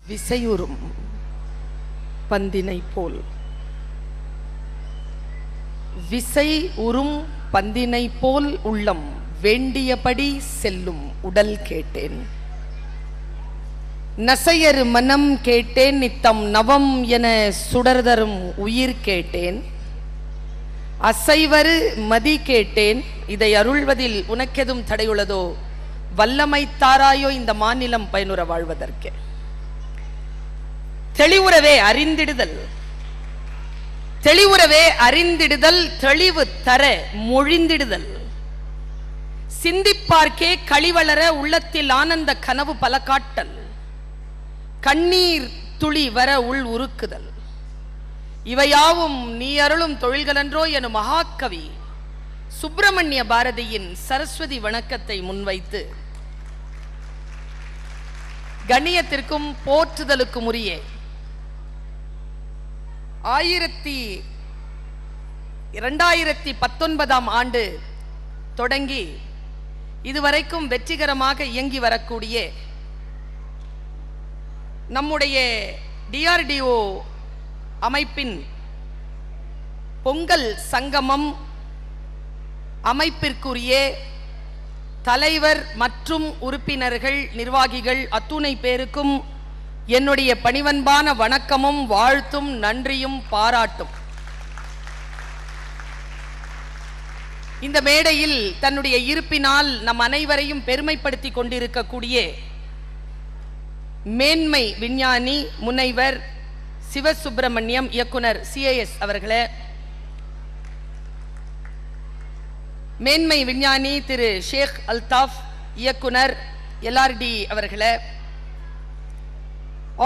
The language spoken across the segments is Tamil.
விசையுறும் பந்தினை போல் விசை உறும் பந்தினை போல் உள்ளம் வேண்டியபடி செல்லும் உடல் கேட்டேன். நசையரு மனம் கேட்டேன், நித்தம் நவம் என சுடர்தரும் உயிர் கேட்டேன். அசைவரு மதி கேட்டேன், இதை அருள்வதில் உனக்கெதும் தடையுள்ளதோ? வல்லமை தாராயோ இந்த மாநிலம் பயனுற வாழ்வதற்கு. தெளிவுறவே அறிந்திடுதல், தெளிவுறவே அறிந்திடுதல், தெளிவு தர மொழிந்திடுதல். சிந்திப்பார்க்கே களிவளர உள்ளத்தில் ஆனந்த கனவு பல காட்டல். கண்ணீர் துளி வர உள் உருக்குதல். இவையாவும் நீ அருளும் தொழில்களன்றோ எனும் மகாகவி சுப்பிரமணிய பாரதியின் சரஸ்வதி வணக்கத்தை முன்வைத்து கண்ணியத்திற்கும் போற்றுதலுக்கும் உரிய 2019 ஆண்டு தொடங்கி இதுவரைக்கும் வெற்றிகரமாக இயங்கி வரக்கூடிய நம்முடைய DRDO அமைப்பின் பொங்கல் சங்கமம் அமைப்பிற்குரிய தலைவர் மற்றும் உறுப்பினர்கள், நிர்வாகிகள் அத்துணை பேருக்கும் என்னுடைய பணிவன்பான வணக்கமும் வாழ்த்தும் நன்றியும் பாராட்டும். இந்த மேடையில் தன்னுடைய இருப்பினால் நம் அனைவரையும் பெருமைப்படுத்தி கொண்டிருக்கக்கூடிய மேன்மை விஞ்ஞானி முனைவர் சிவசுப்பிரமணியம் இயக்குனர் CIS அவர்களே, மேன்மை விஞ்ஞானி திரு ஷேக் அல்தாஃப் இயக்குனர் LRD அவர்களே,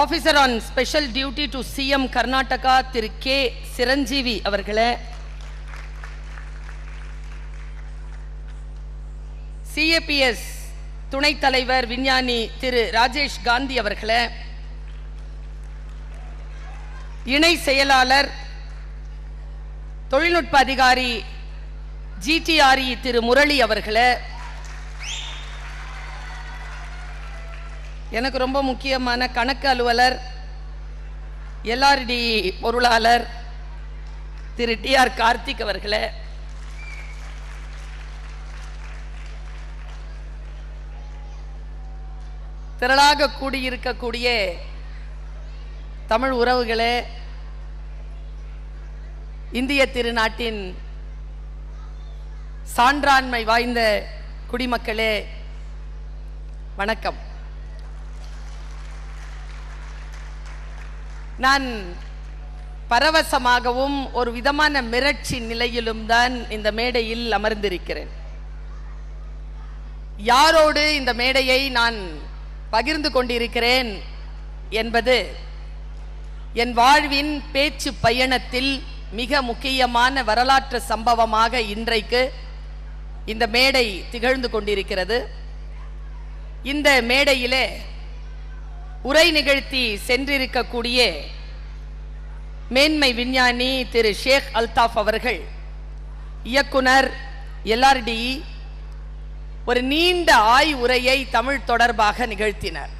officer on special duty to CM Karnataka Thiru K Chiranjeevi அவர்களே, CAPS துணைத் தலைவர் விஞ்ஞானி திரு ராஜேஷ் காந்தி அவர்களே, இணை செயலாளர் தொழில்நுட்ப அதிகாரி GTRE திரு முரளி அவர்களே, எனக்கு ரொம்ப முக்கியமான கணக்கு அலுவலர் LRD பொருளாளர் திரு TR கார்த்திக் அவர்களே, திரளாக கூடியிருக்கக்கூடிய தமிழ் உறவுகளே, இந்திய திருநாட்டின் சான்றாண்மை வாய்ந்த குடிமக்களே, வணக்கம். நான் பரவசமாகவும் ஒரு விதமான மிரட்சி நிலையிலும் தான் இந்த மேடையில் அமர்ந்திருக்கிறேன். யாரோடு இந்த மேடையை நான் பகிர்ந்து கொண்டிருக்கிறேன் என்பது என் வாழ்வின் பேச்சு பயணத்தில் மிக முக்கியமான வரலாற்று சம்பவமாக இன்றைக்கு இந்த மேடை திகழ்ந்து கொண்டிருக்கிறது. இந்த மேடையிலே உரை நிகழ்த்தி சென்றிருக்கக்கூடிய மேன்மை விஞ்ஞானி திரு ஷேக் அல்தாஃப் அவர்கள், இயக்குனர் LRD, ஒரு நீண்ட ஆய்வுரையை தமிழ் தொடர்பாக நிகழ்த்தினார்.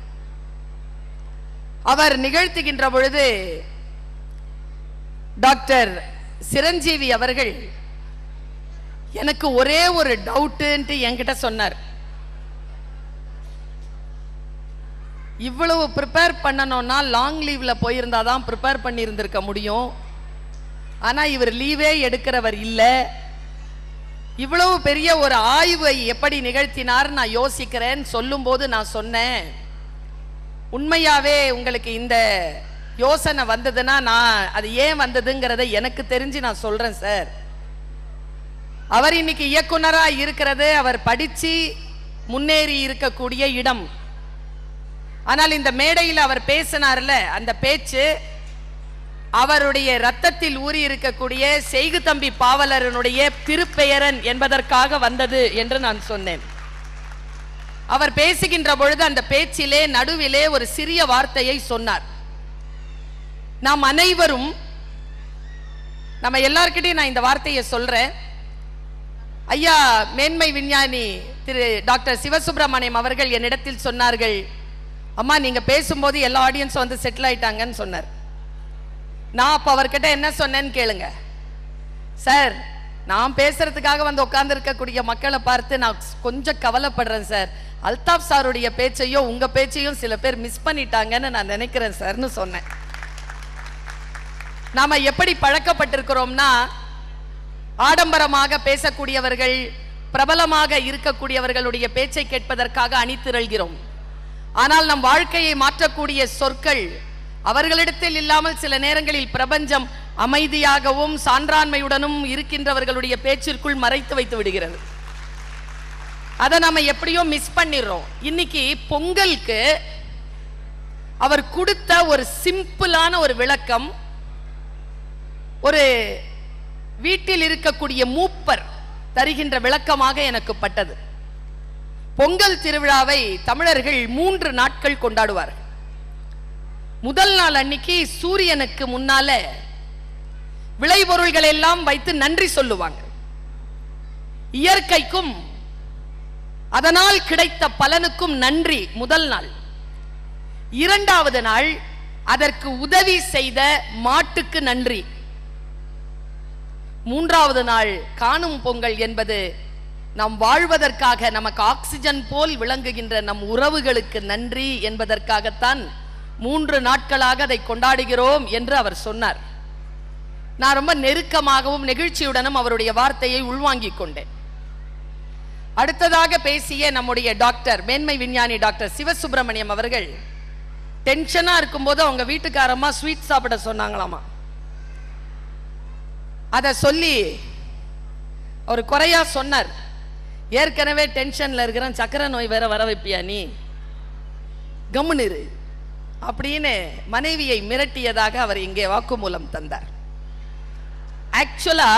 அவர் நிகழ்த்துகின்ற பொழுது டாக்டர் சிரஞ்சீவி அவர்கள் எனக்கு ஒரே ஒரு டவுட்டு என்கிட்ட சொன்னார். இவ்வளவு ப்ரிப்பேர் பண்ணணும்னா லாங் லீவ்ல போயிருந்தா தான் ப்ரிப்பேர் பண்ணி இருந்திருக்க முடியும். ஆனா இவர் லீவே எடுக்கிறவர் இல்லை. இவ்வளவு பெரிய ஒரு ஆய்வை எப்படி நிகழ்த்தினார் நான் யோசிக்கிறேன். சொல்லும் போது நான் சொன்னேன், உண்மையாவே உங்களுக்கு இந்த யோசனை வந்ததுன்னா நான் அது ஏன் வந்ததுங்கிறத எனக்கு தெரிஞ்சு நான் சொல்றேன் சார். அவர் இன்னைக்கு இயக்குனரா இருக்கிறது அவர் படிச்சு முன்னேறி இருக்கக்கூடிய இடம். ஆனால் இந்த மேடையில் அவர் பேசினார்ல, அந்த பேச்சு அவருடைய ரத்தத்தில் ஊறி இருக்கக்கூடிய செய்கு தம்பி பாவலரனுடைய திருப்பெயரன் என்பதற்காக வந்தது என்று நான் சொன்னேன். அவர் பேசுகின்ற பொழுது அந்த பேச்சிலே நடுவிலே ஒரு சிறிய வார்த்தையை சொன்னார். நாம் அனைவரும், நம்ம எல்லார்கிட்டையும் நான் இந்த வார்த்தையை சொல்றேன். ஐயா மேன்மை விஞ்ஞானி திரு டாக்டர் சிவசுப்பிரமணியம் அவர்கள் என்னிடத்தில் சொன்னார்கள், அம்மா நீங்க பேசும்போது எல்லா ஆடியன்ஸும் வந்து செட்டில் ஆயிட்டாங்கன்னு சொன்னார். நான் அப்ப அவர்கிட்ட என்ன சொன்னேன்னு கேளுங்க. சார், நான் பேசுறதுக்காக வந்து உட்கார்ந்து இருக்கக்கூடிய மக்களை பார்த்து நான் கொஞ்சம் கவலைப்படுறேன் சார். அல்தாப் சாருடைய பேச்சையும் உங்க பேச்சையும் சில பேர் மிஸ் பண்ணிட்டாங்கன்னு நான் நினைக்கிறேன் சார்னு சொன்னேன். நாம எப்படி பழக்கப்பட்டிருக்கிறோம்னா, ஆடம்பரமாக பேசக்கூடியவர்கள், பிரபலமாக இருக்கக்கூடியவர்களுடைய பேச்சை கேட்பதற்காக அணிதிரள்கிறோம். ஆனால் நம் வாழ்க்கையை மாற்றக்கூடிய சொற்கள் அவர்களிடத்தில் இல்லாமல் சில நேரங்களில் பிரபஞ்சம் அமைதியாகவும் சான்றாண்மையுடனும் இருக்கின்றவர்களுடைய பேச்சிற்குள் மறைத்து வைத்து விடுகிறது. அதை நம்ம எப்படியோ மிஸ் பண்ணிடுறோம். இன்னைக்கு பொங்கலுக்கு அவர் கொடுத்த ஒரு சிம்பிளான ஒரு விளக்கம், ஒரு வீட்டில் இருக்கக்கூடிய மூப்பர் தருகின்ற விளக்கமாக எனக்கு பட்டது. பொங்கல் திருவிழாவை தமிழர்கள் 3 நாட்கள் கொண்டாடுவார்கள். முதல் நாள் அன்னைக்கு சூரியனுக்கு முன்னால விளைபொருள்கள் எல்லாம் வைத்து நன்றி சொல்லுவாங்க. இயற்கைக்கும் அதனால் கிடைத்த பலனுக்கும் நன்றி முதல் நாள். இரண்டாவது நாள் அதற்கு உதவி செய்த மாட்டுக்கு நன்றி. மூன்றாவது நாள் காணும் பொங்கல் என்பது நாம் வாழ்வதற்காக நமக்கு ஆக்சிஜன் போல் விளங்குகின்ற நம் உறவுகளுக்கு நன்றி என்பதற்காகத்தான் 3 நாட்களாக அதை கொண்டாடுகிறோம் என்று அவர் சொன்னார். நான் ரொம்ப நெருக்கமாகவும் நெகிழ்ச்சியுடனும் அவருடைய வார்த்தையை உள்வாங்கிக் கொண்டேன். அடுத்ததாக பேசிய நம்முடைய டாக்டர், மேன்மை விஞ்ஞானி டாக்டர் சிவசுப்பிரமணியம் அவர்கள் டென்ஷனா இருக்கும்போது அவங்க வீட்டுக்காரமா ஸ்வீட் சாப்பிட சொன்னாங்களாமா. அதை சொல்லி ஒரு குறையா சொன்னார். ஏற்கனவே டென்ஷன்ல இருக்கிறேன், சக்கரை நோய் வேற வர வைப்பியா நீ, கம்முனிரு அப்படின்னு மனைவியை மிரட்டியதாக அவர் இங்கே வாக்குமூலம் தந்தார். ஆக்சுவலா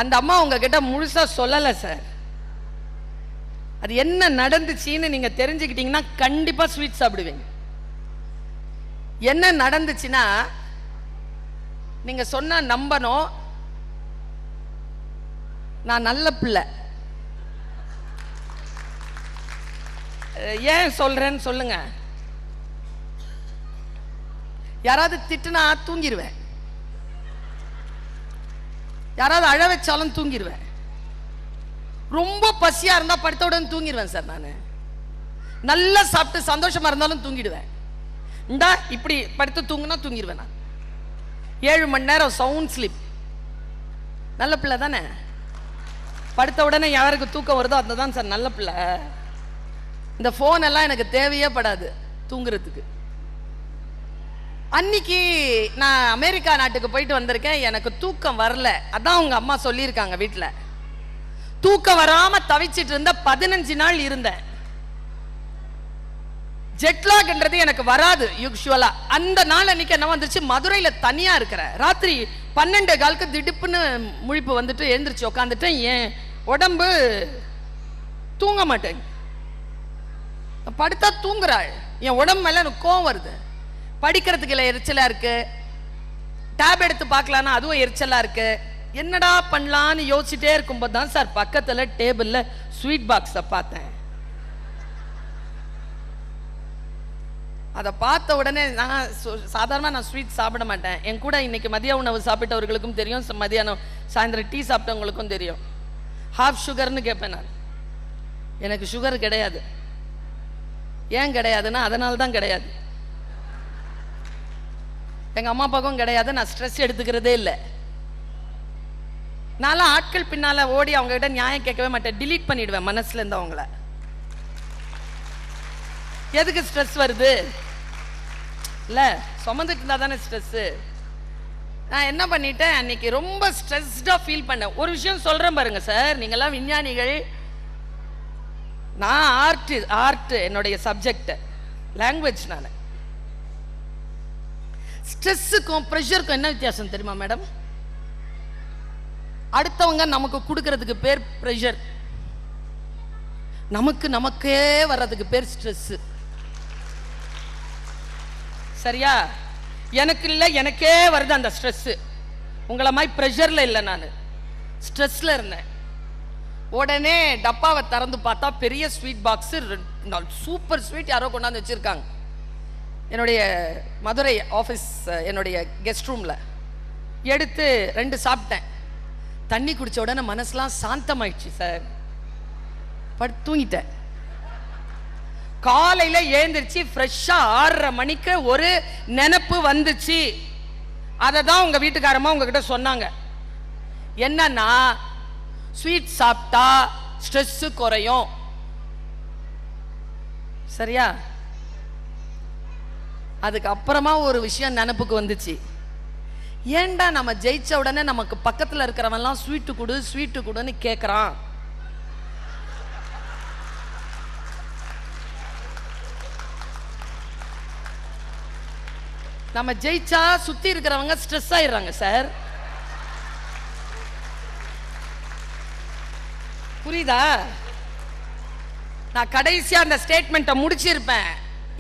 அந்த அம்மா உங்ககிட்ட முழுசா சொல்லல சார். அது என்ன நடந்துச்சுன்னு நீங்க தெரிஞ்சுக்கிட்டீங்கன்னா கண்டிப்பா ஸ்வீட் சாப்பிடுவீங்க. என்ன நடந்துச்சுன்னா, நீங்க சொன்ன நம்பணும், நான் நல்ல பிள்ளை. ஏன் சொல்றேன்னு சொல்லுங்க. யாராவது திட்டுனா தூங்கிடுவேன், யாராவது அழ வச்சாலும் தூங்கிடுவேன், ரொம்ப பசியா இருந்தா படுத்த உடனே தூங்கிடுவேன் சார். நான் நல்லா சாப்பிட்டு சந்தோஷமா இருந்தாலும் தூங்கிடுவேன். இந்தா இப்படி படுத்து தூங்குனா தூங்கிடுவேன். நான் 7 மணி நேரம் சவுண்ட் ஸ்லீப். நல்ல பிள்ளை தானே. படுத்த உடனே யாருக்கு தூக்கம் வருதோ அதுதான் சார் நல்ல பிள்ளை. இந்த போன் எல்லாம் எனக்கு தேவையே படாது தூங்குறதுக்கு. அன்னைக்கு நான் அமெரிக்கா நாட்டுக்கு போயிட்டு வந்திருக்கேன், எனக்கு தூக்கம் வரல. அதான் உங்க அம்மா சொல்லியிருக்காங்க, வீட்டில் தூக்கம் வராம தவிச்சிட்டு இருந்த 15 நாள் இருந்தேன். ஜெட்லாக்ன்றது எனக்கு வராது யூசுவலா. அந்த நாள் அன்னைக்கு என்ன வந்துச்சு, மதுரையில தனியா இருக்கிறேன். ராத்திரி 12:15 திடுப்புன்னு முழிப்பு வந்துட்டு எழுந்திரிச்சு உட்காந்துட்டேன். என் உடம்பு தூங்க மாட்டேன், படுத்தா தூங்குறாள். என் உடம்பு மேல எனக்கு கோவம் வருது. படிக்கிறதுக்கு இல்லை, எரிச்சலா இருக்கு. டேப் எடுத்து பார்க்கலான்னா அதுவும் எரிச்சலா இருக்கு. என்னடா பண்ணலான்னு யோசிச்சுட்டே இருக்கும்போது தான் சார் பக்கத்துல டேபிள்ல ஸ்வீட் பாக்ஸை பார்த்தேன். அதை பார்த்த உடனே நான் சாதாரணமாக நான் ஸ்வீட் சாப்பிட மாட்டேன். என் கூட இன்னைக்கு மதிய உணவு சாப்பிட்டவர்களுக்கும் தெரியும், மதியானம் சாயந்தரம் டீ சாப்பிட்டவங்களுக்கும் தெரியும். ஹாஃப் சுகர்னு கேட்பேன் நான். எனக்கு சுகர் கிடையாது. ஏன் கிடையாதுன்னா அதனால தான் கிடையாது. எங்க அம்மா அப்பாவுக்கும் கிடையாது. நான் ஸ்ட்ரெஸ் எடுத்துக்கிறதே இல்லை. நான்லாம் ஆட்கள் பின்னால ஓடி அவங்க கிட்ட நியாயம் கேட்கவே மாட்டேன், டிலீட் பண்ணிடுவேன் மனசுல இருந்து அவங்கள. எதுக்கு ஸ்ட்ரெஸ் வருது இல்ல, சுமந்துட்டு இருந்தா தானே ஸ்ட்ரெஸ். நான் என்ன பண்ணிட்டேன், அன்னைக்கு ரொம்ப ஸ்ட்ரெஸ்டா ஃபீல் பண்ணேன். ஒரு விஷயம் சொல்றேன் பாருங்க சார், நீங்கெல்லாம் விஞ்ஞானிகள், நான் ஆர்ட் என்னுடைய சப்ஜெக்ட், லாங்குவேஜ். நான் ஸ்ட்ரெஸ்ஸுக்கும் ப்ரெஷருக்கும் என்ன வித்தியாசம் தெரியுமா மேடம்? அடுத்தவங்க நமக்கு கொடுக்கறதுக்கு பேர் ப்ரெஷர், நமக்கே வர்றதுக்கு பேர் ஸ்ட்ரெஸ். சரியா? எனக்கு இல்லை, எனக்கே வருது அந்த ஸ்ட்ரெஸ். உங்களை மாதிரி ப்ரெஷர்ல இல்லை, நான் ஸ்ட்ரெஸ்ல இருந்தேன். உடனே டப்பாவை திறந்து பார்த்தா பெரிய ஸ்வீட் பாக்ஸ் சூப்பர் ஸ்வீட் யாரோ கொண்டாந்து வச்சிருக்காங்க என்னுடைய மதுரை ஆஃபீஸ் என்னுடைய கெஸ்ட் ரூமில். எடுத்து 2 சாப்பிட்டேன். தண்ணி குடிச்ச உடனே மனசுலாம் சாந்தமாயிடுச்சு சார். தூங்கிட்டேன். காலையில எழுந்திருச்சு ஃப்ரெஷ்ஷா 6:30 மணிக்கு ஒரு நினைப்பு வந்துச்சு. அதை தான் உங்க வீட்டுக்காரமா உங்ககிட்ட சொன்னாங்க. என்னன்னா, ஸ்வீட் சாப்பிட்டா ஸ்ட்ரெஸ் குறையும். சரியா? அதுக்கு அப்புறமா ஒரு விஷயம் நினைப்புக்கு வந்துச்சு. ஏண்டா நம்ம ஜெயிச்ச உடனே நமக்கு பக்கத்துல இருக்கிறவன்லாம் ஸ்வீட்டு கொடு ஸ்வீட்டு கொடுன்னு கேட்கறான். நம்ம ஜெயிச்சா சுத்தி இருக்கிறவங்க ஸ்ட்ரெஸ் ஆயிடுறாங்க சார். புரியுதா? நான் கடைசியா அந்த ஸ்டேட்மெண்ட்டை முடிச்சிருப்பேன்.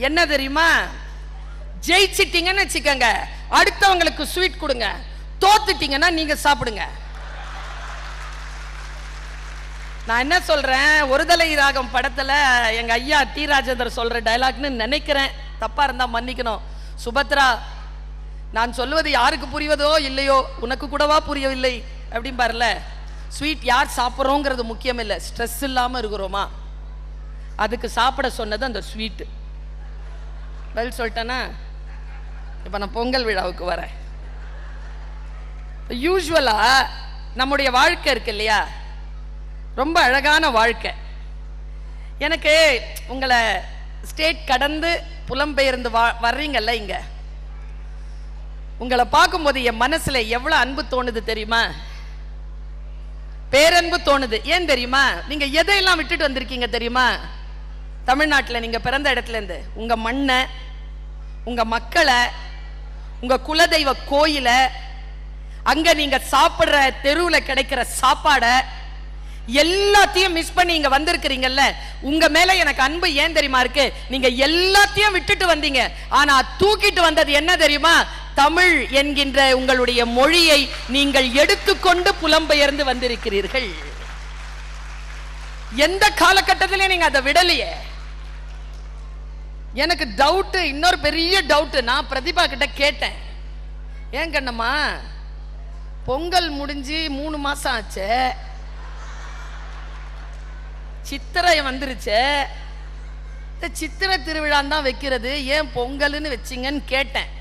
என்ன தெரியுமா? ஜெயிச்சிட்டீங்கன்னு வச்சுக்கோங்க, அடுத்தவங்களுக்கு ஸ்வீட் கொடுங்க. தோத்துட்டீங்கன்னா நீங்க சாப்பிடுங்க. நான் என்ன சொல்றேன், ஒருதலை ராகம் படத்துல எங்க ஐயா டி ராஜேந்தர் சொல்ற டயலாக்னு நினைக்கிறேன், தப்பா இருந்தா மன்னிக்கணும். சுபத்ரா, நான் சொல்லுவது யாருக்கு புரிவதோ இல்லையோ, உனக்கு கூடவா புரியவில்லை அப்படின்னு பாருல. ஸ்வீட் யார் சாப்பிட்றோங்கிறது முக்கியம் இல்லை, ஸ்ட்ரெஸ் இல்லாம இருக்கிறோமா அதுக்கு சாப்பிட சொன்னது அந்த ஸ்வீட். பதில் சொல்லிட்டேன்னா, இப்ப நான் பொங்கல் விழாவுக்கு வரேன். யூஸ்வலா நம்முடைய வாழ்க்கை இருக்கு இல்லையா, ரொம்ப அழகான வாழ்க்கை. எனக்கு உங்களை ஸ்டேட் கடந்து புலம்பெயர்ந்து வர்றீங்கல்ல, இங்க உங்களை பார்க்கும்போது என் மனசுல எவ்வளவு அன்பு தோணுது தெரியுமா? பேரன்பு தோணுது. ஏன் தெரியுமா? நீங்க எதையெல்லாம் விட்டுட்டு வந்திருக்கீங்க தெரியுமா? தமிழ்நாட்டில் நீங்க பிறந்த இடத்துல இருந்து உங்க மண்ணை, உங்க மக்களை, உங்க குலதெய்வ கோயில, அங்க நீங்க சாப்பிடுற தெருவில் கிடைக்கிற சாப்பாட எல்லாத்தையும் மிஸ் பண்ணி இங்க வந்திருக்கிறீங்கல்ல. உங்க மேல எனக்கு அன்பு ஏன் தெரியுமா இருக்கு? நீங்க எல்லாத்தையும் விட்டுட்டு வந்தீங்க, ஆனா தூக்கிட்டு வந்தது என்ன தெரியுமா? தமிழ் என்கின்ற உங்களுடைய மொழியை நீங்கள் எடுத்துக்கொண்டு புலம்பெயர்ந்து வந்திருக்கிறீர்கள். எந்த காலகட்டத்திலே நீங்க அதை விடலையே. எனக்கு டவுட், இன்னொரு பெரிய டவுட். நான் பிரதிபா கிட்ட கேட்டேன், ஏன் கண்ணம்மா பொங்கல் முடிஞ்சு 3 மாசம் ஆச்சு, சித்திரை வந்துருச்சு, சித்திரை திருவிழான் தான் வைக்கிறது, ஏன் பொங்கல்னு வச்சிங்கன்னு கேட்டேன்.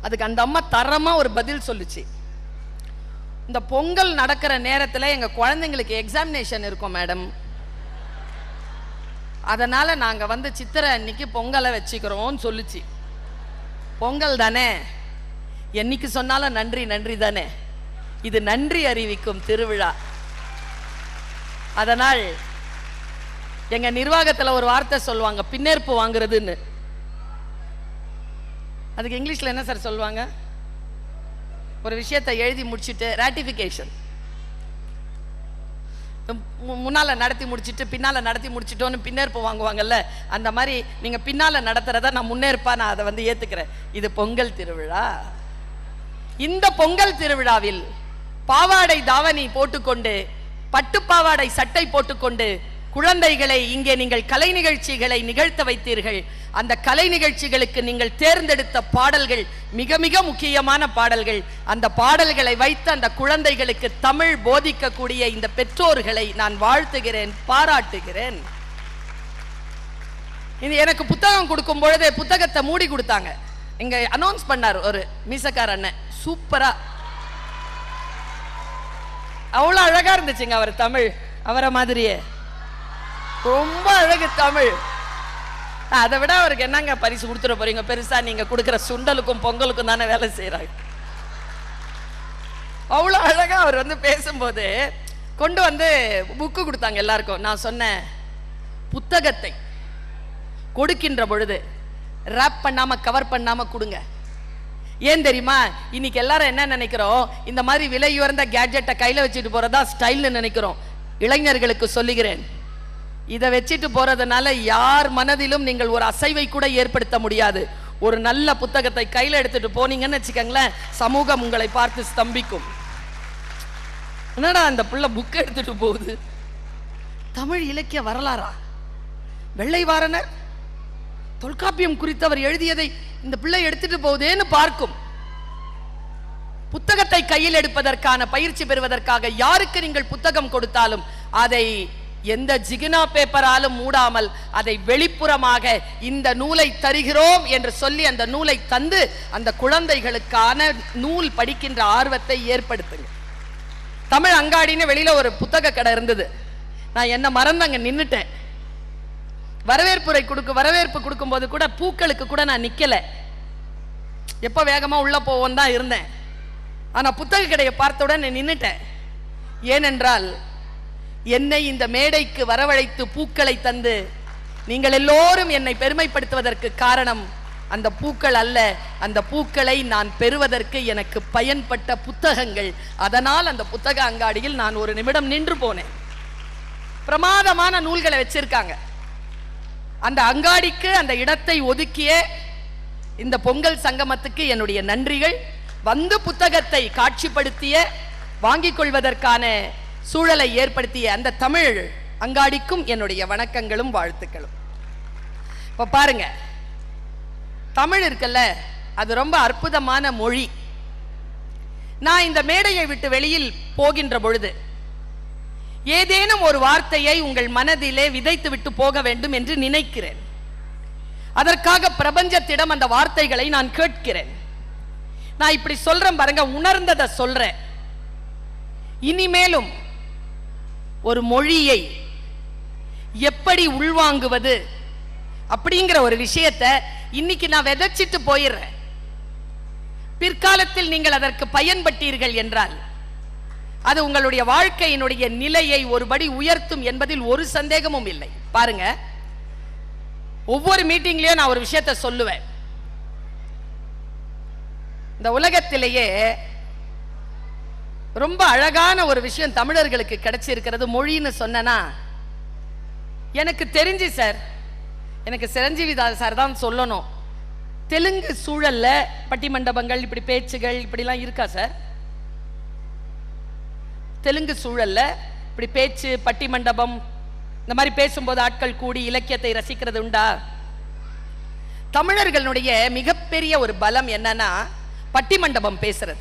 அதுக்கு அந்த அம்மா தரமா ஒரு பதில் சொல்லுச்சு. இந்த பொங்கல் நடக்கிற நேரத்தில் எங்க குழந்தைங்களுக்கு எக்ஸாமினேஷன் இருக்கும் மேடம், அதனால நாங்க வந்து சித்திரை அன்னைக்கு பொங்கலை வச்சுக்கிறோம் சொல்லுச்சு. பொங்கல் தானே, என்னைக்கு சொன்னாலும் நன்றி நன்றி தானே, இது நன்றி அறிவிக்கும் திருவிழா. அதனால் எங்க நிர்வாகத்தில் ஒரு வார்த்தை சொல்லுவாங்க, பின்னேற்பு வாங்குறதுன்னு. அதுக்கு இங்கிலீஷ்ல என்ன சார் சொல்லுவாங்க? ஒரு விஷயத்தை எழுதி முடிச்சுட்டு ராட்டிஃபிகேஷன், முன்னால நடத்தி முடிச்சுட்டு பின்னால நடத்தி முடிச்சிட்டோன்னு பின்னேற்பு வாங்குவாங்கல்ல, அந்த மாதிரி நீங்க பின்னால நடத்துறத நான் முன்னேற்பா நான் அதை வந்து ஏத்துக்கிறேன். இது பொங்கல் திருவிழா. இந்த பொங்கல் திருவிழாவில் பாவாடை தாவணி போட்டுக்கொண்டு, பட்டுப்பாவாடை சட்டை போட்டுக்கொண்டு குழந்தைகளை இங்கே நீங்கள் கலை நிகழ்ச்சிகளை நிகழ்த்த வைத்தீர்கள். அந்த கலை நிகழ்ச்சிகளுக்கு நீங்கள் தேர்ந்தெடுத்த பாடல்கள் மிக மிக முக்கியமான பாடல்கள். அந்த பாடல்களை வைத்து அந்த குழந்தைகளுக்கு தமிழ் போதிக்கக்கூடிய இந்த பெற்றோர்களை நான் வாழ்த்துகிறேன், பாராட்டுகிறேன். இது எனக்கு புத்தகம் கொடுக்கும் பொழுது புத்தகத்தை மூடி கொடுத்தாங்க. இங்க அனௌன்ஸ் பண்ணார் ஒரு மீசக்கார அண்ணன், சூப்பரா, அவ்வளவு அழகா இருந்துச்சுங்க அவர் தமிழ். அவரை மாதிரியே ரொம்ப அழகு தமிழ். அதை விட அவருக்கு என்னங்க பரிசு கொடுத்துட போறீங்க பெருசா? நீங்க கொடுக்கிற சுண்டலுக்கும் பொங்கலுக்கும் தானே வேலை செய்யறாங்க. அவ்வளவு அழகா அவர் வந்து பேசும்போது கொண்டு வந்து புக்கு கொடுத்தாங்க எல்லாருக்கும். நான் சொன்னேன், புத்தகத்தை கொடுக்கின்ற பொழுது ரேப் பண்ணாம கவர் பண்ணாம கொடுங்க. ஏன் தெரியுமா? இன்னைக்கு எல்லாரும் என்ன நினைக்கிறோம், இந்த மாதிரி விலை உயர்ந்த கேட்ஜெட்டை கையில வச்சுட்டு போறதா ஸ்டைல்னு நினைக்கிறோம். இளைஞர்களுக்கு சொல்லுகிறேன், இதை வச்சுட்டு போறதுனால யார் மனதிலும் நீங்கள் ஒரு அசைவை கூட ஏற்படுத்த முடியாது. ஒரு நல்ல புத்தகத்தை கையில எடுத்துட்டு போனீங்கன்னு வச்சுக்கோங்களேன், சமூகம் உங்களை பார்த்து ஸ்தம்பிக்கும். என்னடா அந்த புள்ள புக் எடுத்துட்டு போகுது, தமிழ் இலக்கிய வரலாறா, வெள்ளைவாரணர் தொல்காப்பியம் குறித்து அவர் எழுதியதை இந்த பிள்ளை எடுத்துட்டு போகுதேன்னு பார்க்கும். புத்தகத்தை கையில் எடுப்பதற்கான பயிற்சி பெறுவதற்காக யாருக்கு நீங்கள் புத்தகம் கொடுத்தாலும் அதை எந்த ஜிகினா பேப்பராலும் மூடாமல் அதை வெளிப்புறமாக இந்த நூலை தருகிறோம் என்று சொல்லி அந்த நூலை தந்து அந்த குழந்தைகளுக்கான நூல் படிக்கின்ற ஆர்வத்தை ஏற்படுத்துங்க. தமிழ் அங்காடின்னு வெளியில ஒரு புத்தக கடை இருந்தது. நான் என்ன மறந்தங்க நின்னுட்டேன். வரவேற்பு கொடுக்கும் போது கூட பூக்களுக்கு கூட நான் நிக்கல. எப்ப வேகமா உள்ள போவோம் தான் இருந்தேன். ஆனா புத்தக கடையை பார்த்தவுடன் நின்னுட்டேன். ஏனென்றால் என்னை இந்த மேடைக்கு வரவழைத்து பூக்களை தந்து நீங்கள் எல்லோரும் என்னை பெருமைப்படுத்துவதற்கு காரணம் அந்த பூக்கள் அல்ல, அந்த பூக்களை நான் பெறுவதற்கு எனக்கு பயன்பட்ட புத்தகங்கள். அதனால் அந்த புத்தக அங்காடியில் நான் ஒரு நிமிடம் நின்று போனேன். பிரமாதமான நூல்களை வச்சிருக்காங்க. அந்த அங்காடிக்கு அந்த இடத்தை ஒதுக்கிய இந்த பொங்கல் சங்கமத்துக்கு என்னுடைய நன்றிகள். வந்து புத்தகத்தை காட்சிப்படுத்திய வாங்கிக் கொள்வதற்கான சூழலை ஏற்படுத்திய அந்த தமிழ் அங்காடிக்கும் என்னுடைய வணக்கங்களும் வாழ்த்துக்களும். இப்ப பாருங்க, தமிழ் இருக்குல்ல, அது ரொம்ப அற்புதமான மொழி. நான் இந்த மேடையை விட்டு வெளியில் போகின்ற பொழுது ஏதேனும் ஒரு வார்த்தையை உங்கள் மனதிலே விதைத்து விட்டு போக வேண்டும் என்று நினைக்கிறேன். அதற்காக பிரபஞ்சத்திடம் அந்த வார்த்தைகளை நான் கேட்கிறேன். நான் இப்படி சொல்றேன் பாருங்க, உணர்ந்ததை சொல்றேன். இனிமேலும் ஒரு மொழியை எப்படி உள்வாங்குவது அப்படிங்கிற ஒரு விஷயத்தை இன்னைக்கு நான் விதைச்சிட்டு போயிடுறேன். பிற்காலத்தில் நீங்கள் அதற்கு பயன்பட்டீர்கள் என்றால் அது உங்களுடைய வாழ்க்கையினுடைய நிலையை ஒருபடி உயர்த்தும் என்பதில் ஒரு சந்தேகமும் இல்லை. பாருங்க, ஒவ்வொரு மீட்டிங்லயும் நான் ஒரு விஷயத்தை சொல்லுவேன். இந்த உலகத்திலேயே ரொம்ப அழகான ஒரு விஷயம் தமிழர்களுக்கு கிடைச்சிருக்கிறது மொழின்னு சொன்னா, எனக்கு தெரிஞ்சு சார், எனக்கு சிரஞ்சீவி சார் தான் சொல்லணும், தெலுங்கு சூழல்ல பட்டிமண்டபங்கள் இப்படி பேச்சுகள் இப்படிலாம் இருக்கா சார்? தெலுங்கு சூழல்ல இப்படி பேச்சு பட்டிமண்டபம் இந்த மாதிரி பேசும்போது ஆட்கள் கூடி இலக்கியத்தை ரசிக்கிறது உண்டா? தமிழர்களுடைய மிகப்பெரிய ஒரு பலம் என்னன்னா பட்டிமண்டபம் பேசுறது.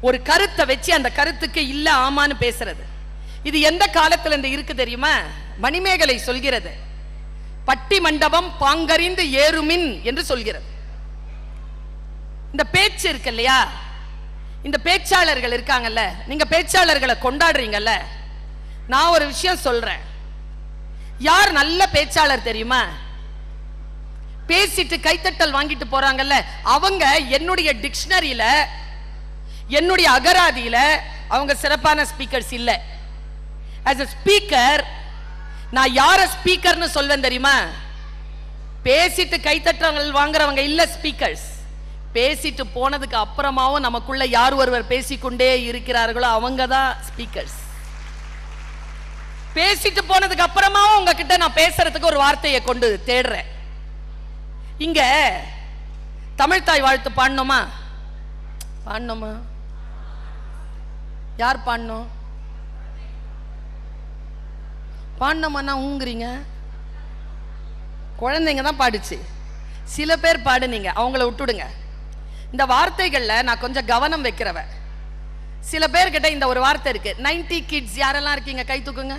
ஒரு கருத்தை வச்சு அந்த கருத்துக்கு இல்ல ஆமான்னு பேசுறது. இது எந்த காலத்துல இருந்து இருக்கு தெரியுமா? மணிமேகலை சொல்கிறது, பட்டிமண்டபம் பாங்கறிந்து ஏறுமின் என்று சொல்கிறது. இந்த பேச்சு இருக்கு இல்லையா, இந்த பேச்சாளர்கள் இருக்காங்கல்ல, நீங்க பேச்சாளர்களை கொண்டாடுறீங்கல்ல. நான் ஒரு விஷயம் சொல்றேன், யார் நல்ல பேச்சாளர் தெரியுமா? பேசிட்டு கைத்தட்டல் வாங்கிட்டு போறாங்கல்ல, அவங்க என்னுடைய டிக்ஷனரியில என்னுடைய அகராதியில அவங்க சிறப்பான ஸ்பீக்கர்ஸ் இல்ல. as a ஸ்பீக்கர் நான் யார ஸ்பீக்கர்னு சொல்வேன் தெரியுமா? பேசிட்டு கைத்தட்டல் வாங்குறவங்க இல்ல ஸ்பீக்கர்ஸ். பேசிட்டு போனதுக்கு அப்புறமாவும் நமக்குள்ள யார் ஒருவர் பேசிக்கொண்டே இருக்கிறார்களோ அவங்க தான் ஸ்பீக்கர்ஸ். பேசிட்டு போனதுக்கு அப்புறமாவும் உங்ககிட்ட நான் பேசுறதுக்கு ஒரு வார்த்தையை கொண்டு தேடுறேன். இங்க தமிழ்தாய் வாழ்த்து பாடணுமா? பாடணுமா? யார் பாடணும்? பாடணுமாண்ணா ஊங்குறீங்க? குழந்தைங்க தான் பாடுச்சு, சில பேர் பாடுனீங்க, அவங்கள விட்டுடுங்க. இந்த வார்த்தைகள்ல நான் கொஞ்சம் கவனம் வைக்கிறவ. சில பேர்கிட்ட இந்த ஒரு வார்த்தை இருக்கு. 90 கிட்ஸ் யாரெல்லாம் இருக்கீங்க கை தூக்குங்க.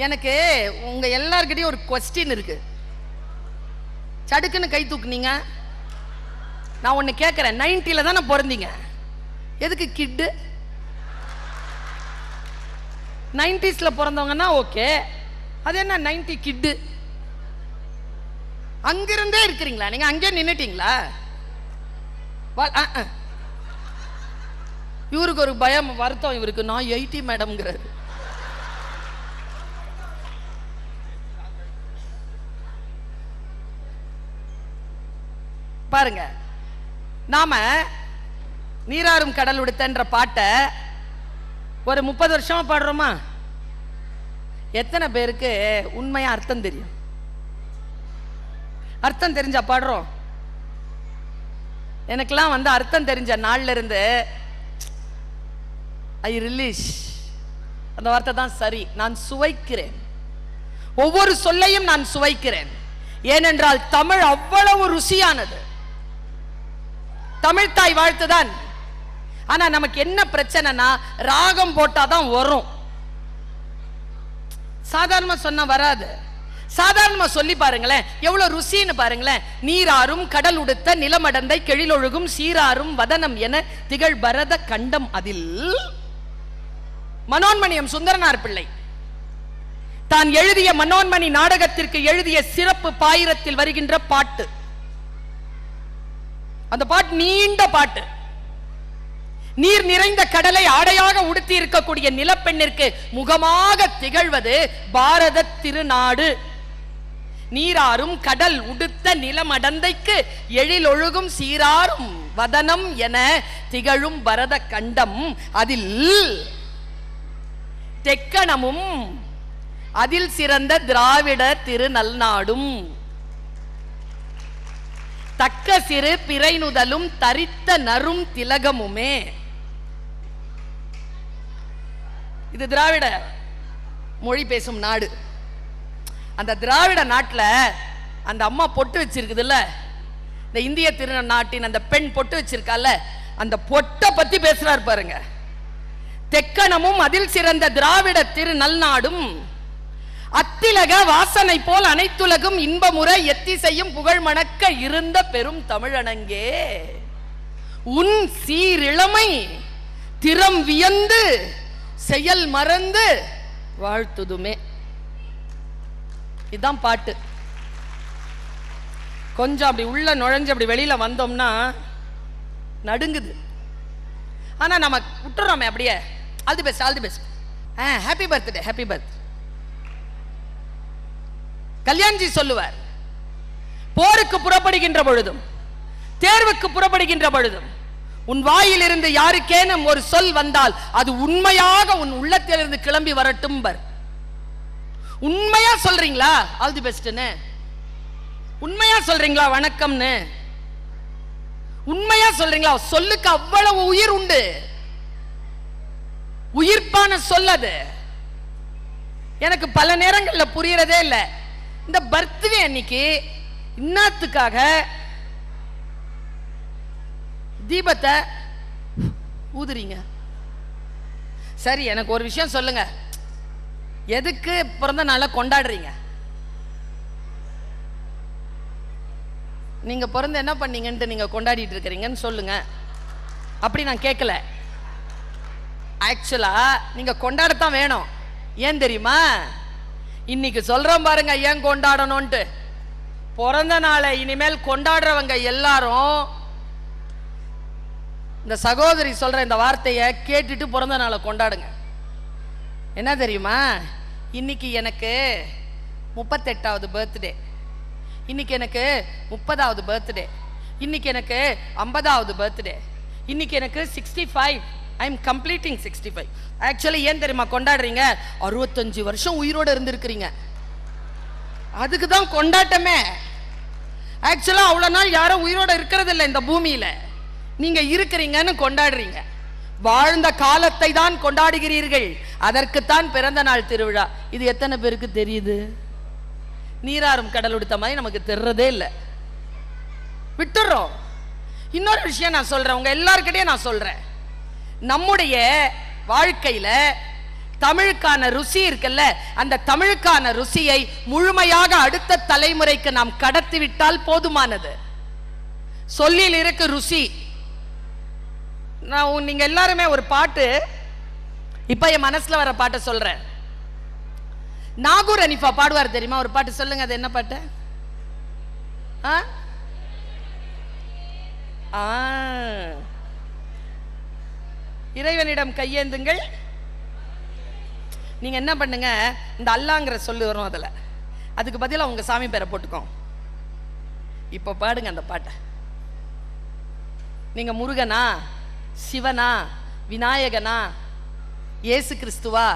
எனக்கு உங்க எல்லார்கிட்டயும் ஒரு क्वेश्चन இருக்கு. சடுக்குன்னு கை தூக்குனீங்க. நான் ஒன்னு கேட்கிறேன், 90ல தானே பிறந்தீங்க, எதுக்கு கிட்டு? 90ஸ்ல பிறந்தவங்கன்னா ஓகே, அது என்ன 90 கிட்டு? அங்கிருந்தே இருக்கிறீங்களா நீங்க? அங்கே நின்னுட்டீங்களா? இவருக்கு ஒரு பயம் வருத்தம், இவருக்கு நான் 80 மேடம்ங்கிறாரு. பாருங்க, நாம நீராறும் கடல் உடுத்தன்ற பாட்டை ஒரு 30 வருஷமா பாடுறோமா? எத்தனை பேருக்கு உண்மையா அர்த்தம் தெரியும்? அர்த்தம் தெரிஞ்சா பாடுறோம். எனக்கெல்லாம் அர்த்தம் தெரிஞ்ச நாள்ல இருந்து ஐ ரிலீஸ். அந்த வார்த்தை தான் சரி. நான் சுவைக்கிறேன், ஒவ்வொரு சொல்லையும் நான் சுவைக்கிறேன். ஏனென்றால் தமிழ் அவ்வளவு ருசியானது. தமிழ் தாய் வாழ்த்துதான். ஆனா நமக்கு என்ன பிரச்சனைனா, ராகம் போட்டாதான் வரும், சாதாரணமா சொன்னா வராது. சாதாரணமா சொல்லி பாருங்களேன், எவ்வளவு ருசின்னு பாருங்களேன். நீராறும் கடல் உடுத்த நிலமடந்தை கெழிலொழுகும் சீராறும் வதனம் என திகழ் பரத கண்டம். அதில் மனோன்மணியம் சுந்தரனார் பிள்ளை தான் எழுதிய மனோன்மணி நாடகத்திற்கு எழுதிய சிறப்பு பாயிரத்தில் வருகின்ற பாட்டு. அந்த பாட்டு நீண்ட பாட்டு. நீர் நிறைந்த கடலை ஆடையாக உடுத்தி இருக்கக்கூடிய நிலப்பெண்ணிற்கு முகமாக திகழ்வது பாரத திருநாடு. நீராறும் கடல் உடுத்த நிலமடந்தைக்கு எழிலொழுகும் சீராரும் வதனம் என திகழும் பரத கண்டம். அதில் தெக்கணமும் அதில் சிறந்த திராவிட திருநல்நாடும் தக்க சிறு பிறைநுதலும் தரித்த நரும் திலகமுமே. இது திராவிட மொழி பேசும் நாடு. அந்த திராவிட நாட்டில் அந்த அம்மா பொட்டு வச்சிருக்குதுல்ல, இந்த இந்திய திருநாட்டின் அந்த பெண் பொட்டு வச்சிருக்கால, அந்த பொட்டை பத்தி பேசுறாரு பாருங்க. தெக்கணமும் அதில் சிறந்த திராவிட திரு நல்நாடும் அத்திலக வாசனை போல் அனைத்துலகும் இன்பமுறை எத்திசையும் புகழ் மணக்க இருந்த பெரும் தமிழனங்கே உன் சீரிழமை திறம் வியந்து செயல் மறந்து வாழ்த்துதுமே. இதுதான் பாட்டு. கொஞ்சம் அப்படி உள்ள நுழைஞ்சு அப்படி வெளியில வந்தோம்னா நடுங்குது. ஆனா நம்ம விட்டுறோமே அப்படியே. All the best, all the best, happy birthday, happy birthday. Kalyanji சொல்லுவார், போருக்கு புறப்படுகின்ற பொழுதும் தேர்வுக்கு புறப்படுகின்ற பொழுதும் உன் வாயிலிருந்து யாருக்கேனும் ஒரு சொல் வந்தால் அது உண்மையாக உன் உள்ளத்திலிருந்து கிளம்பி வரட்டும் பர். உண்மையா சொல்றீங்களா ஆல் தி பெஸ்ட்னு? உண்மையா சொல்றீங்களா வணக்கம்னு? உண்மையா சொல்றீங்களா? சொல்லுக்கு அவ்வளவு உயிர் உண்டு. உயிர்ப்பான சொல் அது. எனக்கு பல நேரங்களில் புரியறதே இல்லை. இந்த பர்த்டே அன்னைக்கு இன்னத்துக்காக தீபத்தை ஊதுறீங்க? சரி, எனக்கு ஒரு விஷயம் சொல்லுங்க, எதுக்கு பிறந்த நாளை கொண்டாடுறீங்க? நீங்க பிறந்த என்ன பண்ணீங்கன்னு நீங்க கொண்டாடிட்டு இருக்கிறீங்கன்னு சொல்லுங்க. அப்படி நான் கேட்கல. ஆக்சுவலா நீங்க கொண்டாடத்தான் வேணும். ஏன் தெரியுமா? இன்னைக்கு சொல்றோம் பாருங்க ஏன் கொண்டாடணும்ட்டு. பிறந்த நாளை இனிமேல் கொண்டாடுறவங்க எல்லாரும் இந்த சகோதரி சொல்ற இந்த வார்த்தையை கேட்டுட்டு பிறந்த நாளை கொண்டாடுங்க. என்ன தெரியுமா? இன்னைக்கு எனக்கு 38வது பர்த்டே, இன்னைக்கு எனக்கு 30வது பர்த்டே, இன்னைக்கு எனக்கு 50வது பர்த்டே, இன்னைக்கு எனக்கு 65. I am completing 65. ஆக்சுவலி ஏன் தெரியுமா கொண்டாடுறீங்க? 65 வருஷம் உயிரோடு இருந்திருக்கிறீங்க, அதுக்கு தான் கொண்டாட்டமே. ஆக்சுவலா அவ்வளவு நாள் யாரும் உயிரோட இருக்கிறது இல்லை இந்த பூமியில. நீங்க இருக்கிறீங்கன்னு கொண்டாடுறீங்க. வாழ்ந்த காலத்தை தான் கொண்டாடுகிறீர்கள். அதற்குத்தான் பிறந்த நாள் திருவிழா. இது எத்தனை பேருக்கு தெரியுது? நீராறும் கடல் உடுத்த மாதிரி நமக்கு தெரிறதே இல்லை, விட்டுறோம். இன்னொரு விஷயம் நான் சொல்றேன், உங்க எல்லார்கிட்டயும் நான் சொல்றேன், நம்முடைய வாழ்க்கையில தமிழுக்கான ருசி இருக்குல்ல, அந்த தமிழுக்கான ருசியை முழுமையாக அடுத்த தலைமுறைக்கு நாம் கடத்திவிட்டால் போதுமானது. சொல்லில் இருக்கு ருசி. நான் நீங்க எல்லாருமே ஒரு பாட்டு, இப்ப என் மனசுல வர பாட்டை சொல்றேன். நாகூர் அனிஃபா பாடுவார் தெரியுமா? ஒரு பாட்டு சொல்லுங்க, அது என்ன பாட்டு? இறைவனிடம் கையேந்துங்கள். நீங்க என்ன பண்ணுங்க, இந்த அல்லாங்கிற சொல்லு வரும் அதுல, அதுக்கு பதிலாக உங்க சாமி பேரை போட்டுக்கோ. இப்ப பாடுங்க அந்த பாட்டை. நீங்க முருகனா, சிவனா, விநாயகனா, இயேசு கிறிஸ்துவா,